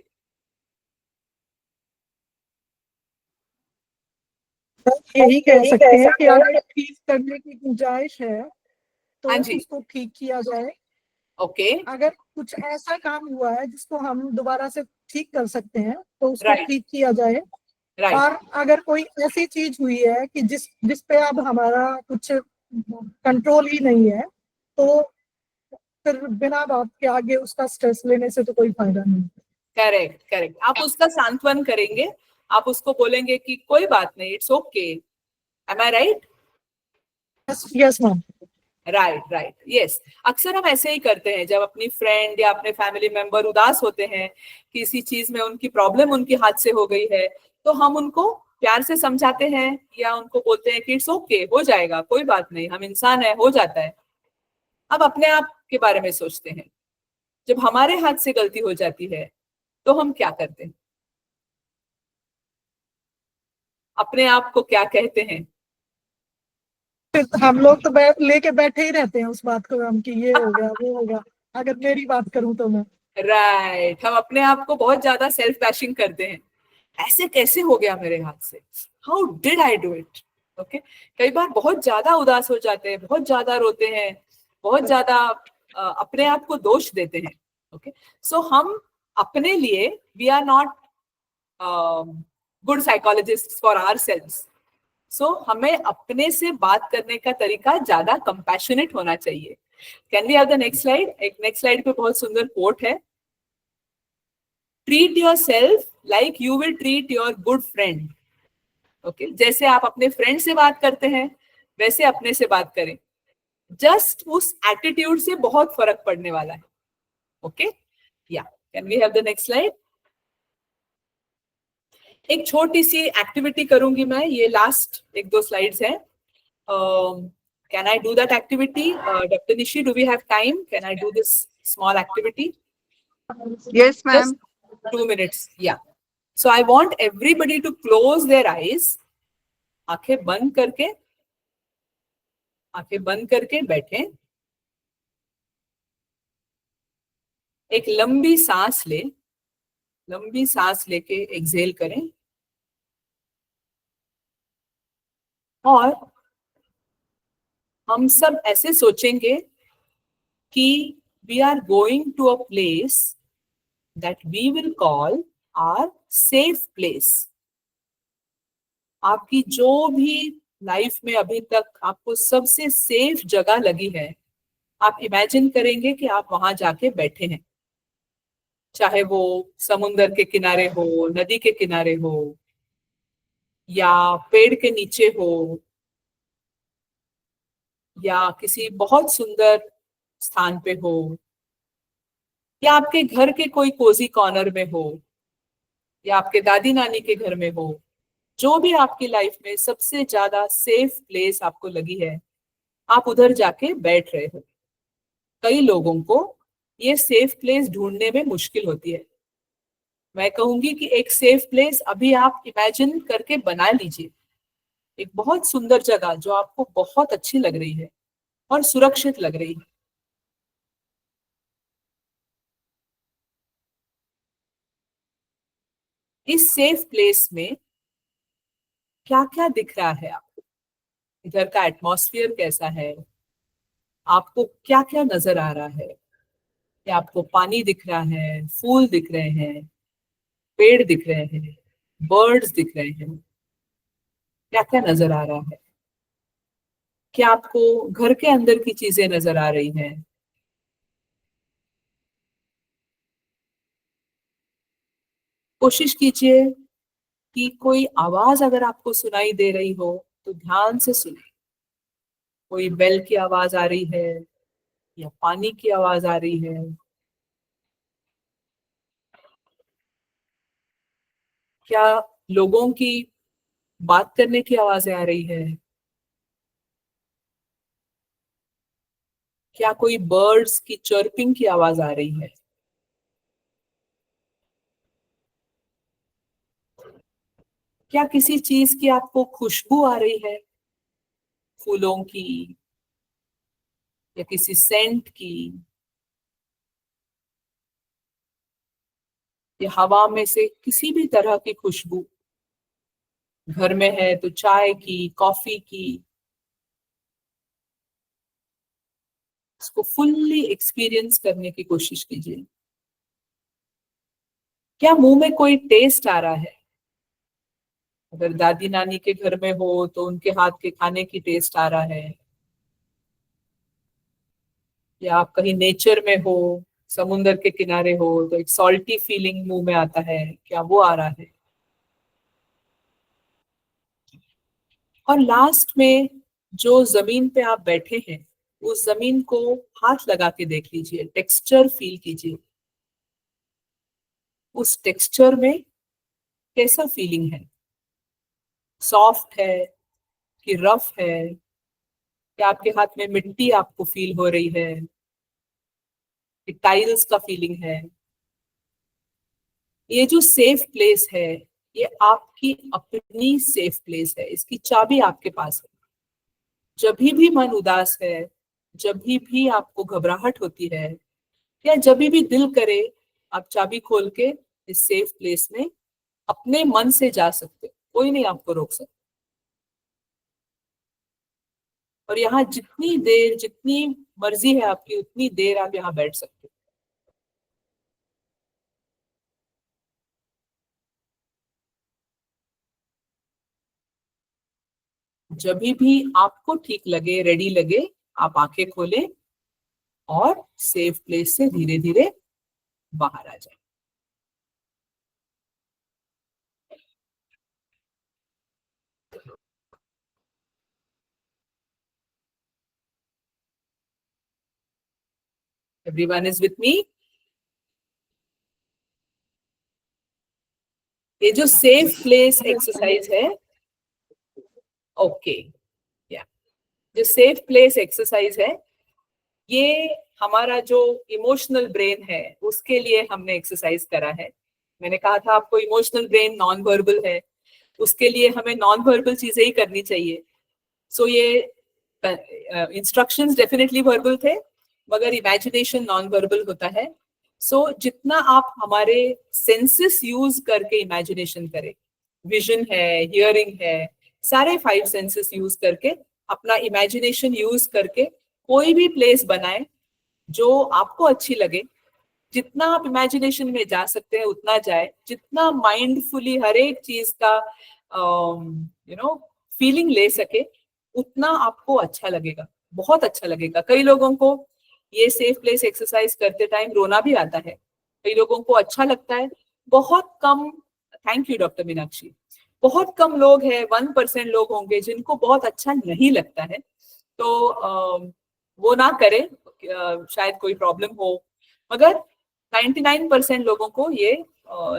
यही कह सकते हैं कि अगर ठीक करने की गुंजाइश है तो हाँ जी, उसको ठीक किया जाए। ओके, अगर कुछ ऐसा काम हुआ है जिसको हम दोबारा से ठीक कर सकते हैं तो उसको राइट ठीक किया जाए। राइट, और अगर कोई ऐसी चीज हुई है कि जिस पे अब हमारा कुछ कंट्रोल ही नहीं है तो फिर बिना बात के आगे उसका स्ट्रेस लेने से तो कोई फायदा नहीं। करेक्ट करेक्ट, आप उसका सांत्वन करेंगे, आप उसको बोलेंगे कि कोई बात नहीं, it's okay. Am I right? Yes ma'am. Right right, yes. अक्सर हम ऐसे ही करते हैं, जब अपनी फ्रेंड या अपने फैमिली मेंबर उदास होते हैं, किसी चीज में उनकी प्रॉब्लम उनके हाथ से हो गई है, तो हम उनको प्यार से समझाते हैं या उनको बोलते हैं कि इट्स ओके, हो जाएगा, कोई बात नहीं, हम इंसान है, हो जाता है। अब अपने आप के बारे में सोचते हैं, जब हमारे हाथ से गलती हो जाती है तो हम क्या करते हैं, अपने आप को क्या कहते हैं? फिर हम लोग तो लेके बैठे ही रहते हैं उस बात को, हम कि ये हो गया वो होगा। अगर मेरी बात करूं तो मैं राइट, हम अपने आप को बहुत ज्यादा सेल्फ बैशिंग करते हैं, ऐसे कैसे हो गया मेरे हाथ से, how did I do it. Okay, कई बार बहुत ज्यादा उदास हो जाते हैं, बहुत ज्यादा रोते हैं, बहुत ज्यादा अपने आप को दोष देते हैं। ओके, सो हम अपने लिए we are not good psychologist for ourselves. So हमें अपने से बात करने का तरीका ज्यादा कंपैशनेट होना चाहिए। Can we have the next slide? एक नेक्स्ट स्लाइड पे बहुत सुंदर कोट है, treat yourself like you will treat your good friend. Okay, जैसे आप अपने फ्रेंड से बात करते हैं वैसे अपने से बात करें, जस्ट उस एटीट्यूड से बहुत फर्क पड़ने वाला है। ओके, या can we have the next slide? एक छोटी सी एक्टिविटी करूंगी मैं, ये लास्ट एक दो स्लाइड्स हैं। Can I do that activity? Doctor Nishi, do we have time? Can I do this small activity? Yes ma'am. 2 minutes, yeah. So I want everybody to close their eyes. आंखें बंद करके बैठें, एक लंबी सांस लेके एक्सहेल करें, और हम सब ऐसे सोचेंगे कि we are going to a place that we will call our safe place. आपकी जो भी लाइफ में अभी तक आपको सबसे सेफ जगह लगी है, आप इमेजिन करेंगे कि आप वहां जाके बैठे हैं, चाहे वो समुंदर के किनारे हो, नदी के किनारे हो, या पेड़ के नीचे हो, या किसी बहुत सुंदर स्थान पे हो, या आपके घर के कोई कोजी कॉर्नर में हो, या आपके दादी नानी के घर में हो। जो भी आपकी लाइफ में सबसे ज्यादा सेफ प्लेस आपको लगी है, आप उधर जाके बैठ रहे हो। कई लोगों को ये सेफ प्लेस ढूंढने में मुश्किल होती है। मैं कहूंगी कि एक सेफ प्लेस अभी आप इमेजिन करके बना लीजिए, एक बहुत सुंदर जगह जो आपको बहुत अच्छी लग रही है और सुरक्षित लग रही है। इस सेफ प्लेस में क्या क्या दिख रहा है आपको? इधर का एटमॉस्फेयर कैसा है? आपको क्या क्या नजर आ रहा है? क्या आपको पानी दिख रहा है, फूल दिख रहे हैं, पेड़ दिख रहे हैं, बर्ड्स दिख रहे हैं? क्या क्या नजर आ रहा है? क्या आपको घर के अंदर की चीजें नजर आ रही हैं? कोशिश कीजिए कि कोई आवाज अगर आपको सुनाई दे रही हो तो ध्यान से सुने। कोई बेल की आवाज आ रही है या पानी की आवाज आ रही है? क्या लोगों की बात करने की आवाजें आ रही है? क्या कोई बर्ड्स की चर्पिंग की आवाज आ रही है? क्या किसी चीज की आपको खुशबू आ रही है, फूलों की या किसी सेंट की, या हवा में से किसी भी तरह की खुशबू? घर में है तो चाय की, कॉफी की। इसको फुल्ली एक्सपीरियंस करने की कोशिश कीजिए। क्या मुंह में कोई टेस्ट आ रहा है? अगर दादी नानी के घर में हो तो उनके हाथ के खाने की टेस्ट आ रहा है, या आप कहीं नेचर में हो, समुंदर के किनारे हो तो एक सॉल्टी फीलिंग मुंह में आता है, क्या वो आ रहा है? और लास्ट में जो जमीन पे आप बैठे हैं, उस जमीन को हाथ लगा के देख लीजिए, टेक्सचर फील कीजिए। उस टेक्सचर में कैसा फीलिंग है? सॉफ्ट है कि रफ है? क्या आपके हाथ में मिट्टी आपको फील हो रही है कि टाइल्स का फीलिंग है? ये जो सेफ प्लेस है, ये आपकी अपनी सेफ प्लेस है। इसकी चाबी आपके पास है। जब भी मन उदास है, जब भी आपको घबराहट होती है, या जब भी दिल करे, आप चाबी खोल के इस सेफ प्लेस में अपने मन से जा सकते हो। कोई नहीं आपको रोक सकता। और यहाँ जितनी देर, जितनी मर्जी है आपकी, उतनी देर आप यहाँ बैठ सकते हो। जब भी आपको ठीक लगे, रेडी लगे, आप आंखें खोलें और सेफ प्लेस से धीरे धीरे बाहर आ जाए। Everyone is with me? ये जो सेफ प्लेस एक्सरसाइज है, ओके, या जो सेफ प्लेस एक्सरसाइज है, ये हमारा जो इमोशनल ब्रेन है उसके लिए हमने एक्सरसाइज करा है। मैंने कहा था आपको इमोशनल ब्रेन नॉन वर्बल है, उसके लिए हमें नॉन वर्बल चीजें ही करनी चाहिए। सो ये इंस्ट्रक्शंस डेफिनेटली वर्बल थे, मगर इमेजिनेशन नॉन वर्बल होता है। सो जितना आप हमारे सेंसेस यूज करके इमेजिनेशन करें, विजन है, हियरिंग है, सारे 5 सेंसेस यूज करके, अपना इमेजिनेशन यूज करके कोई भी प्लेस बनाए जो आपको अच्छी लगे। जितना आप इमेजिनेशन में जा सकते हैं उतना जाए, जितना माइंडफुली हर एक चीज का फीलिंग ले सके उतना आपको अच्छा लगेगा, बहुत अच्छा लगेगा। कई लोगों को ये सेफ प्लेस एक्सरसाइज करते टाइम रोना भी आता है, कई लोगों को अच्छा लगता है। बहुत कम, थैंक यू डॉक्टर मीनाक्षी, बहुत कम लोग हैं, 1% लोग होंगे जिनको बहुत अच्छा नहीं लगता है। तो वो ना करें, शायद कोई प्रॉब्लम हो, मगर 99% लोगों को ये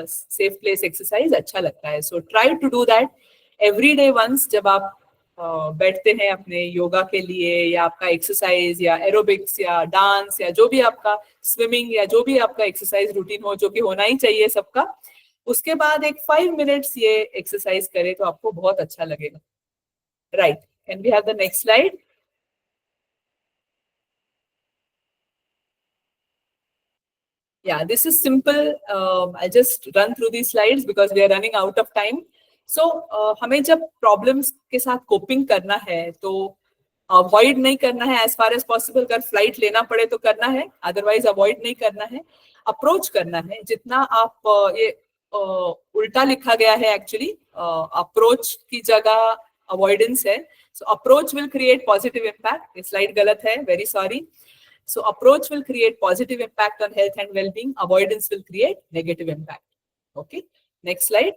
सेफ प्लेस एक्सरसाइज अच्छा लगता है। So try to do that every day once. जब आप बैठते हैं अपने योगा के लिए, या आपका एक्सरसाइज या एरोबिक्स या डांस या जो भी आपका स्विमिंग या जो भी आपका एक्सरसाइज रूटीन हो, जो कि होना ही चाहिए सबका, उसके बाद एक 5 मिनट्स ये एक्सरसाइज करें तो आपको बहुत अच्छा लगेगा। Right, can we have the next slide? Yeah, this is simple. I'll just run through these slides because we are running out of time. So, हमें जब problems के साथ coping करना है तो avoid नहीं करना है as far as possible। अगर flight लेना पड़े तो करना है, otherwise avoid नहीं करना है, approach करना है। जितना आप ये उल्टा लिखा गया है actually, approach की जगह avoidance है। So approach will create positive impact. ये slide गलत है, very sorry. So approach will create positive impact on health and well-being. Avoidance will create negative impact. Okay. Next slide.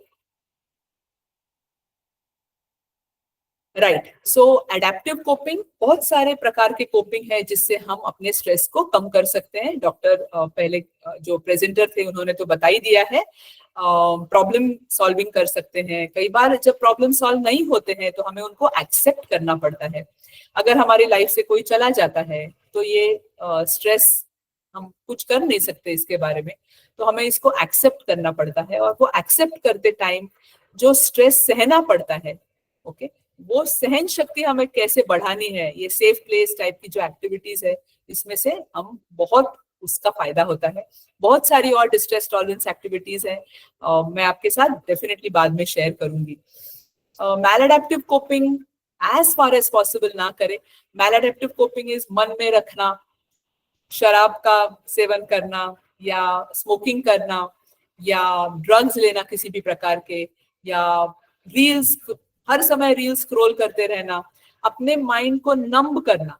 Right. So adaptive coping, बहुत सारे प्रकार के coping है जिससे हम अपने स्ट्रेस को कम कर सकते हैं। डॉक्टर पहले जो प्रेजेंटर थे उन्होंने तो बता ही दिया है। प्रॉब्लम सॉल्विंग कर सकते हैं। कई बार जब प्रॉब्लम सॉल्व नहीं होते हैं तो हमें उनको एक्सेप्ट करना पड़ता है। अगर हमारी लाइफ से कोई चला जाता है तो ये स्ट्रेस हम कुछ कर नहीं सकते इसके बारे में, तो हमें इसको एक्सेप्ट करना पड़ता है। और वो एक्सेप्ट करते टाइम जो स्ट्रेस सहना पड़ता है, ओके, वो सहन शक्ति हमें कैसे बढ़ानी है, ये सेफ प्लेस टाइप की जो एक्टिविटीज है इसमें से हम बहुत उसका फायदा होता है। बहुत सारी और डिस्ट्रेस टॉलरेंस एक्टिविटीज है, मैं आपके साथ डेफिनेटली बाद में शेयर करूंगी। Maladaptive coping as far as possible ना करें। मैलएडेप्टिव कोपिंग इज मन में रखना, शराब का सेवन करना या स्मोकिंग करना या ड्रग्स लेना किसी भी प्रकार के, या रील्स, हर समय रील्स स्क्रॉल करते रहना, अपने माइंड को नंब करना।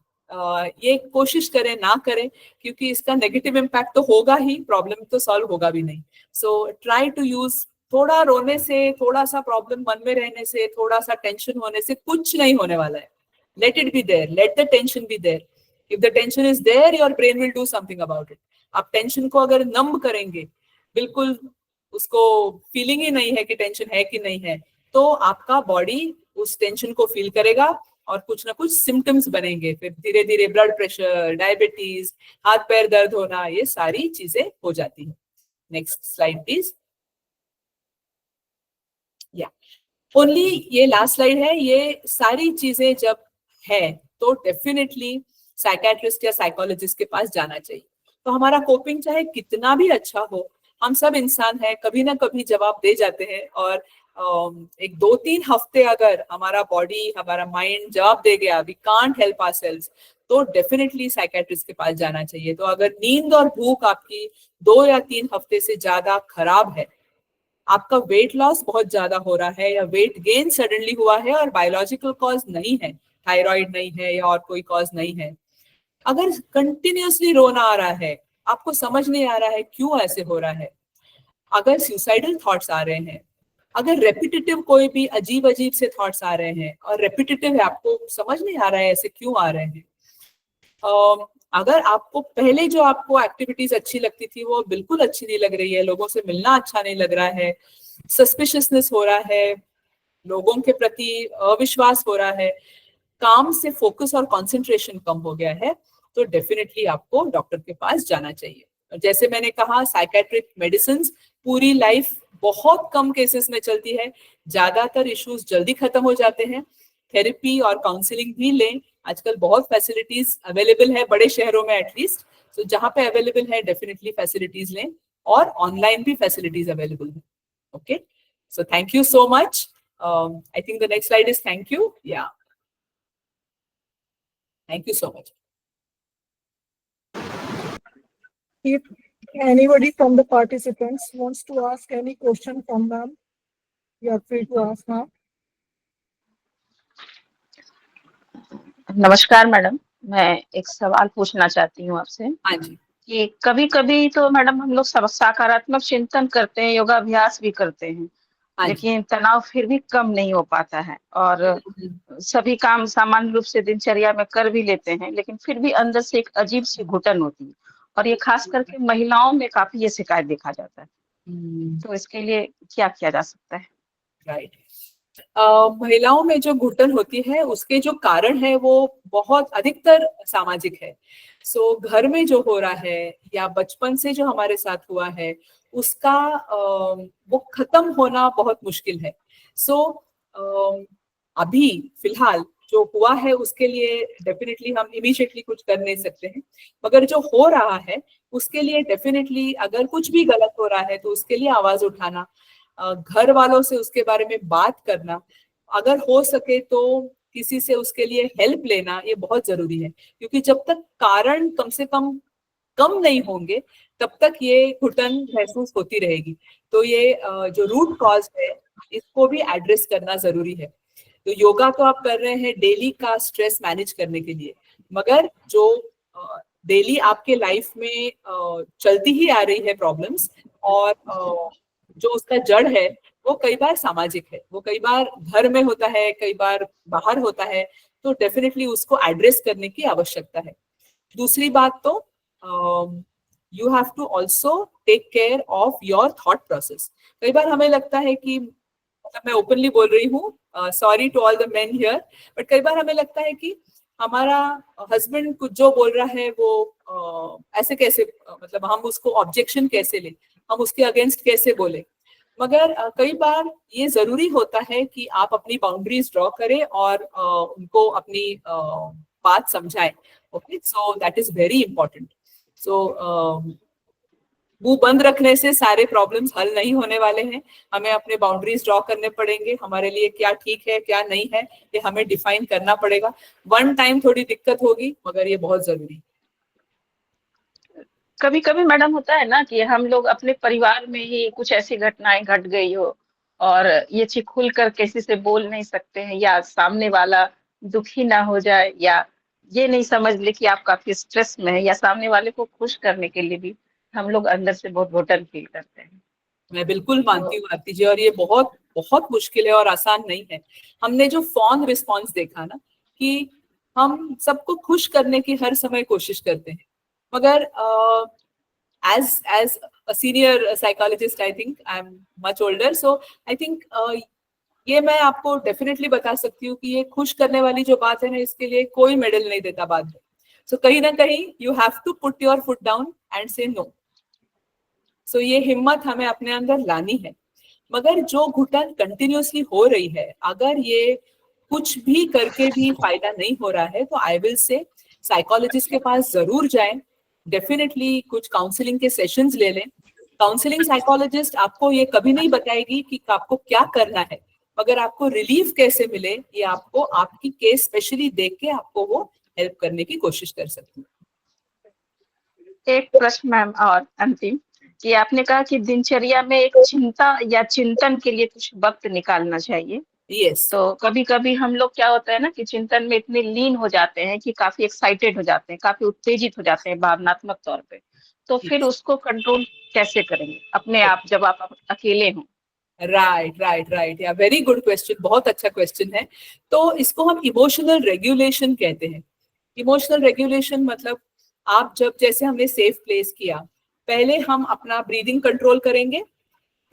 ये कोशिश करें ना करें, क्योंकि इसका नेगेटिव इम्पैक्ट तो होगा ही, प्रॉब्लम तो सॉल्व होगा भी नहीं। सो ट्राई टू यूज, थोड़ा रोने से, थोड़ा सा प्रॉब्लम मन में रहने से, थोड़ा सा टेंशन होने से कुछ नहीं होने वाला है। Let it be there, let the tension be there. If the tension is there, your brain will do something about it. आप टेंशन को अगर नंब करेंगे, बिल्कुल उसको फीलिंग ही नहीं है कि टेंशन है कि नहीं है, तो आपका बॉडी उस टेंशन को फील करेगा और कुछ ना कुछ सिम्टम्स बनेंगे। फिर धीरे धीरे ब्लड प्रेशर, डायबिटीज, हाथ पैर दर्द होना, ये सारी चीजें हो जाती है। Next slide please. या ओनली ये लास्ट स्लाइड है। ये सारी चीजें जब है तो डेफिनेटली साइकेट्रिस्ट या साइकोलॉजिस्ट के पास जाना चाहिए। तो हमारा कोपिंग चाहे कितना भी अच्छा हो, हम सब इंसान हैं, कभी ना कभी जवाब दे जाते हैं। और एक 2-3 हफ्ते अगर हमारा बॉडी, हमारा माइंड जवाब दे गया, वी कांट हेल्प आवरसेल्व्स, तो डेफिनेटली साइकेट्रिस्ट के पास जाना चाहिए। तो अगर नींद और भूख आपकी 2 या 3 हफ्ते से ज्यादा खराब है, आपका वेट लॉस बहुत ज्यादा हो रहा है या वेट गेन सडनली हुआ है और बायोलॉजिकल कॉज नहीं है, थायराइड नहीं है या और कोई कॉज नहीं है, अगर कंटिन्यूअसली रोना आ रहा है, आपको समझ नहीं आ रहा है क्यों ऐसे हो रहा है, अगर सुसाइडल थॉट्स आ रहे हैं, अगर रेपिटेटिव कोई भी अजीब अजीब से थॉट्स आ रहे हैं और रेपिटेटिव है, आपको समझ नहीं आ रहा है ऐसे क्यों आ रहे हैं, अगर आपको पहले जो आपको एक्टिविटीज अच्छी लगती थी वो बिल्कुल अच्छी नहीं लग रही है, लोगों से मिलना अच्छा नहीं लग रहा है, सस्पिशियसनेस हो रहा है, लोगों के प्रति अविश्वास हो रहा है, काम से फोकस और कंसंट्रेशन कम हो गया है, तो डेफिनेटली आपको डॉक्टर के पास जाना चाहिए। जैसे मैंने कहा, साइकेट्रिक मेडिसिन पूरी लाइफ बहुत कम केसेस में चलती है, ज्यादातर इश्यूज जल्दी खत्म हो जाते हैं। थेरेपी और काउंसलिंग भी लें, आजकल बहुत फैसिलिटीज अवेलेबल है बड़े शहरों में एटलीस्ट, तो जहां पे अवेलेबल है डेफिनेटली फैसिलिटीज लें, और ऑनलाइन भी फैसिलिटीज अवेलेबल है। Okay, so thank you so much. I think the next slide is thank you. Yeah. Thank you so much. If anybody from the participants wants to ask any question from them, you are free to ask now. नमस्कार madam, मैं एक सवाल पूछना चाहती हूँ आपसे हाँ जी। कि कभी-कभी तो मैडम हम लोग सकारात्मक चिंतन करते हैं, योगाभ्यास भी करते हैं, हाँ जी। लेकिन तनाव फिर भी कम नहीं हो पाता है और सभी काम सामान्य रूप से दिनचर्या में कर भी लेते हैं, लेकिन फिर भी अंदर से एक अजीब सी घुटन होती है और ये खास करके महिलाओं में काफी ये शिकायत देखा जाता है। तो इसके लिए क्या किया जा सकता है? राइट। महिलाओं में जो घुटन होती है उसके जो कारण है वो बहुत अधिकतर सामाजिक है। सो घर में जो हो रहा है या बचपन से जो हमारे साथ हुआ है उसका वो खत्म होना बहुत मुश्किल है। सो अभी फिलहाल जो हुआ है उसके लिए डेफिनेटली हम इमीडिएटली कुछ कर नहीं सकते हैं, मगर जो हो रहा है उसके लिए डेफिनेटली अगर कुछ भी गलत हो रहा है तो उसके लिए आवाज उठाना, घर वालों से उसके बारे में बात करना, अगर हो सके तो किसी से उसके लिए हेल्प लेना, ये बहुत जरूरी है। क्योंकि जब तक कारण कम से कम नहीं होंगे तब तक ये घुटन महसूस होती रहेगी। तो ये जो रूट कॉज है इसको भी एड्रेस करना जरूरी है। तो योगा तो आप कर रहे हैं डेली का स्ट्रेस मैनेज करने के लिए, मगर जो डेली आपके लाइफ में चलती ही आ रही है प्रॉब्लम्स और जो उसका जड़ है वो कई बार सामाजिक है, वो कई बार घर में होता है, कई बार बाहर होता है, तो डेफिनेटली उसको एड्रेस करने की आवश्यकता है। दूसरी बात तो you have to also take care of your thought process. कई बार हमें लगता है कि मतलब मैं ओपनली बोल रही हूँ, sorry to all the men here, but कई बार हमें लगता है कि हमारा हस्बैंड कुछ जो बोल रहा है वो ऐसे कैसे, मतलब हम उसको ऑब्जेक्शन कैसे लें, हम उसके अगेंस्ट कैसे बोले। मगर कई बार ये जरूरी होता है कि आप अपनी बाउंड्रीज ड्रॉ करें और उनको अपनी बात समझाएं। Okay, so that is very important. So मुंह बंद रखने से सारे प्रॉब्लम्स हल नहीं होने वाले हैं, हमें अपने बाउंड्रीज ड्रॉ करने पड़ेंगे। हमारे लिए क्या ठीक है क्या नहीं है ये हमें डिफाइन करना पड़ेगा। वन टाइम थोड़ी दिक्कत होगी मगर ये बहुत जरूरी है। कभी-कभी मैडम होता है ना कि हम लोग अपने परिवार में ही कुछ ऐसी घटनाएं घट गई हो और ये चीज खुल कर किसी से बोल नहीं सकते हैं, या सामने वाला दुखी ना हो जाए, या ये नहीं समझ ले कि आप काफी स्ट्रेस में है, या सामने वाले को खुश करने के लिए भी हम लोग अंदर से बहुत घुटन फील करते हैं। मैं बिल्कुल मानती हूँ आरती जी, और ये बहुत बहुत मुश्किल है और आसान नहीं है। हमने जो फॉन रिस्पॉन्स देखा ना कि हम सबको खुश करने की हर समय कोशिश करते हैं, मगर as a senior psychologist, I think I'm much older, so I think ये मैं आपको डेफिनेटली बता सकती हूँ कि ये खुश करने वाली जो बात है ना इसके लिए कोई मेडल नहीं देता बाद में। सो कहीं ना कहीं you have to put your foot down and say no. So ये हिम्मत हमें अपने अंदर लानी है। मगर जो घुटन कंटिन्यूसली हो रही है, अगर ये कुछ भी करके भी फायदा नहीं हो रहा है तो आई विल से साइकोलॉजिस्ट के पास जरूर जाएं। डेफिनेटली कुछ काउंसलिंग के सेशंस ले लें। काउंसलिंग साइकोलॉजिस्ट आपको ये कभी नहीं बताएगी कि आपको क्या करना है, मगर आपको रिलीफ कैसे मिले ये आपको आपकी केस स्पेशली देख के आपको वो हेल्प करने की कोशिश कर सकती है। एक प्रश्न मैम और अंतिम, कि आपने कहा कि दिनचर्या में एक चिंता या चिंतन के लिए कुछ वक्त निकालना चाहिए। यस। तो कभी-कभी हम लोग क्या होता है ना कि चिंतन में इतने लीन हो जाते हैं कि काफी एक्साइटेड हो जाते हैं, काफी उत्तेजित हो जाते हैं भावनात्मक तौर पे, तो फिर उसको कंट्रोल कैसे करेंगे अपने आप जब आप अकेले हों? राइट, या वेरी गुड क्वेश्चन, बहुत अच्छा क्वेश्चन है। तो इसको हम इमोशनल रेगुलेशन कहते हैं। इमोशनल रेगुलेशन मतलब आप जब, जैसे हमने सेफ प्लेस किया, पहले हम अपना ब्रीदिंग कंट्रोल करेंगे,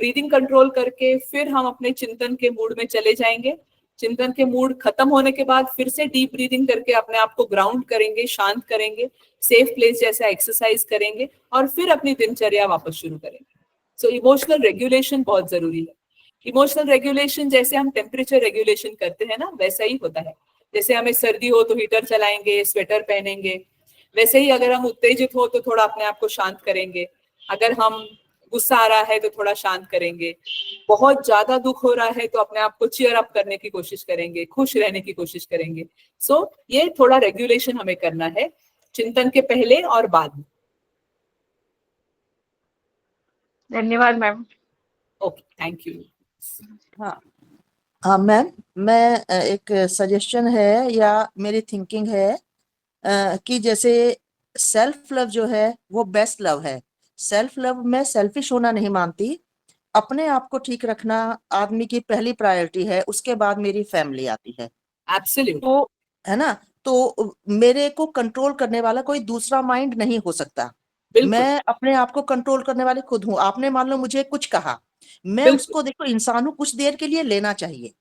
ब्रीदिंग कंट्रोल करके फिर हम अपने चिंतन के मूड में चले जाएंगे। चिंतन के मूड खत्म होने के बाद फिर से डीप ब्रीदिंग करके अपने आप को ग्राउंड करेंगे, शांत करेंगे, सेफ प्लेस जैसा एक्सरसाइज करेंगे और फिर अपनी दिनचर्या वापस शुरू करेंगे। सो इमोशनल रेगुलेशन बहुत जरूरी है। इमोशनल रेगुलेशन जैसे हम टेम्परेचर रेगुलेशन करते हैं ना, वैसा ही होता है। जैसे हमें सर्दी हो तो हीटर चलाएंगे, स्वेटर पहनेंगे, वैसे ही अगर हम उत्तेजित हो तो थोड़ा अपने आप को शांत करेंगे। अगर हम गुस्सा आ रहा है तो थोड़ा शांत करेंगे, बहुत ज्यादा दुख हो रहा है तो अपने आप को चीयर अप करने की कोशिश करेंगे, खुश रहने की कोशिश करेंगे। सो ये थोड़ा रेगुलेशन हमें करना है चिंतन के पहले और बाद में। धन्यवाद मैम। Okay, thank you. हाँ हाँ मैम, मैं एक सजेशन है या मेरी थिंकिंग है कि जैसे सेल्फ लव जो है वो बेस्ट लव है। सेल्फ लव में सेल्फिश होना नहीं मानती, अपने आप को ठीक रखना आदमी की पहली प्रायोरिटी है, उसके बाद मेरी फैमिली आती है। एब्सोल्यूट, तो है ना, तो मेरे को कंट्रोल करने वाला कोई दूसरा माइंड नहीं हो सकता। बिल्कुल मैं अपने आप को कंट्रोल करने वाली खुद हूँ। आपने मान लो मुझे कुछ कहा, मैं बिल्कुल। उसको, देखो इंसान हूँ, कुछ देर के लिए लेना चाहिए,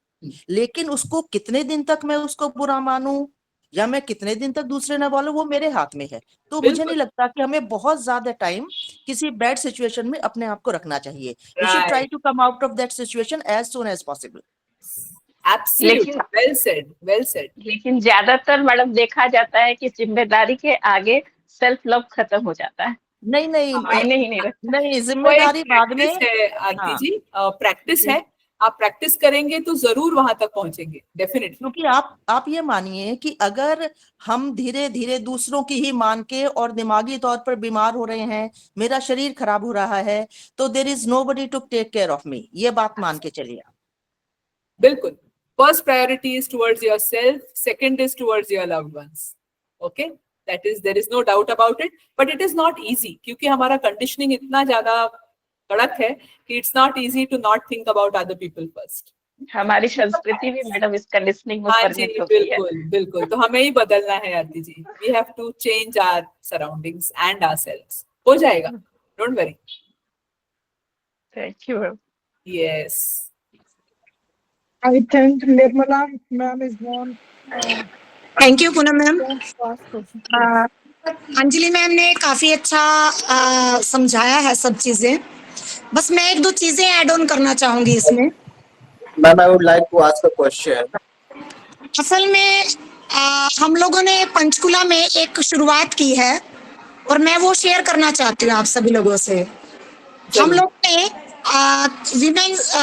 लेकिन उसको कितने दिन तक मैं उसको बुरा मानूं या मैं कितने दिन तक दूसरे न बोलूं, वो मेरे हाथ में है। तो मुझे बिल्कुल नहीं लगता कि हमें बहुत ज्यादा टाइम किसी बैड सिचुएशन में अपने आप को रखना चाहिए। We should try to come out of that situation as soon as possible. Absolute, लेकिन वेल सेड, वेल सेड। लेकिन ज्यादातर मैडम देखा जाता है कि जिम्मेदारी के आगे सेल्फ लव खत्म हो जाता है, नहीं नहीं मायने ही नहीं रखता। नहीं, वो एक जिम्मेदारी बाद में। प्रैक्टिस है आरती हाँ, जी, प्रैक्टिस है। आप प्रैक्टिस करेंगे तो जरूर वहां तक पहुंचेंगे, डेफिनेटली। क्योंकि आप ये मानिए कि अगर हम धीरे धीरे दूसरों की ही मान के और दिमागी तौर पर बीमार हो रहे हैं, मेरा शरीर खराब हो रहा है, तो there is nobody to take care of me, ये बात मान के चलिए आप। बिल्कुल, first priority is towards yourself, second is towards your loved ones. Okay, that is, there is no doubt about it, but it is not easy, क्योंकि हमारा conditioning इतना ज्यादा कड़क है कि it's not easy to not think about other people first. हमारी संस्कृति भी मैडम इस कंडीशनिंग में हाँ जी, परिणत होती है। बिल्कुल बिल्कुल। तो हमें ही बदलना है Aarti ji, we have to change our surroundings and ourselves. हो जाएगा, don't worry. Thank you ma'am. Yes, I think Nirmala ma'am is one. Thank you Poonam ma'am. Last question. Anjali ma'am ने काफी अच्छा समझाया है सब चीजें, बस मैं एक दो चीजें ऐड ऑन करना चाहूंगी इसमें। Ma'am, I would like to ask a question. असल में हम लोगों ने पंचकुला में एक शुरुआत की है और मैं वो शेयर करना चाहती हूँ आप सभी लोगों से। हम लोग ने विमेन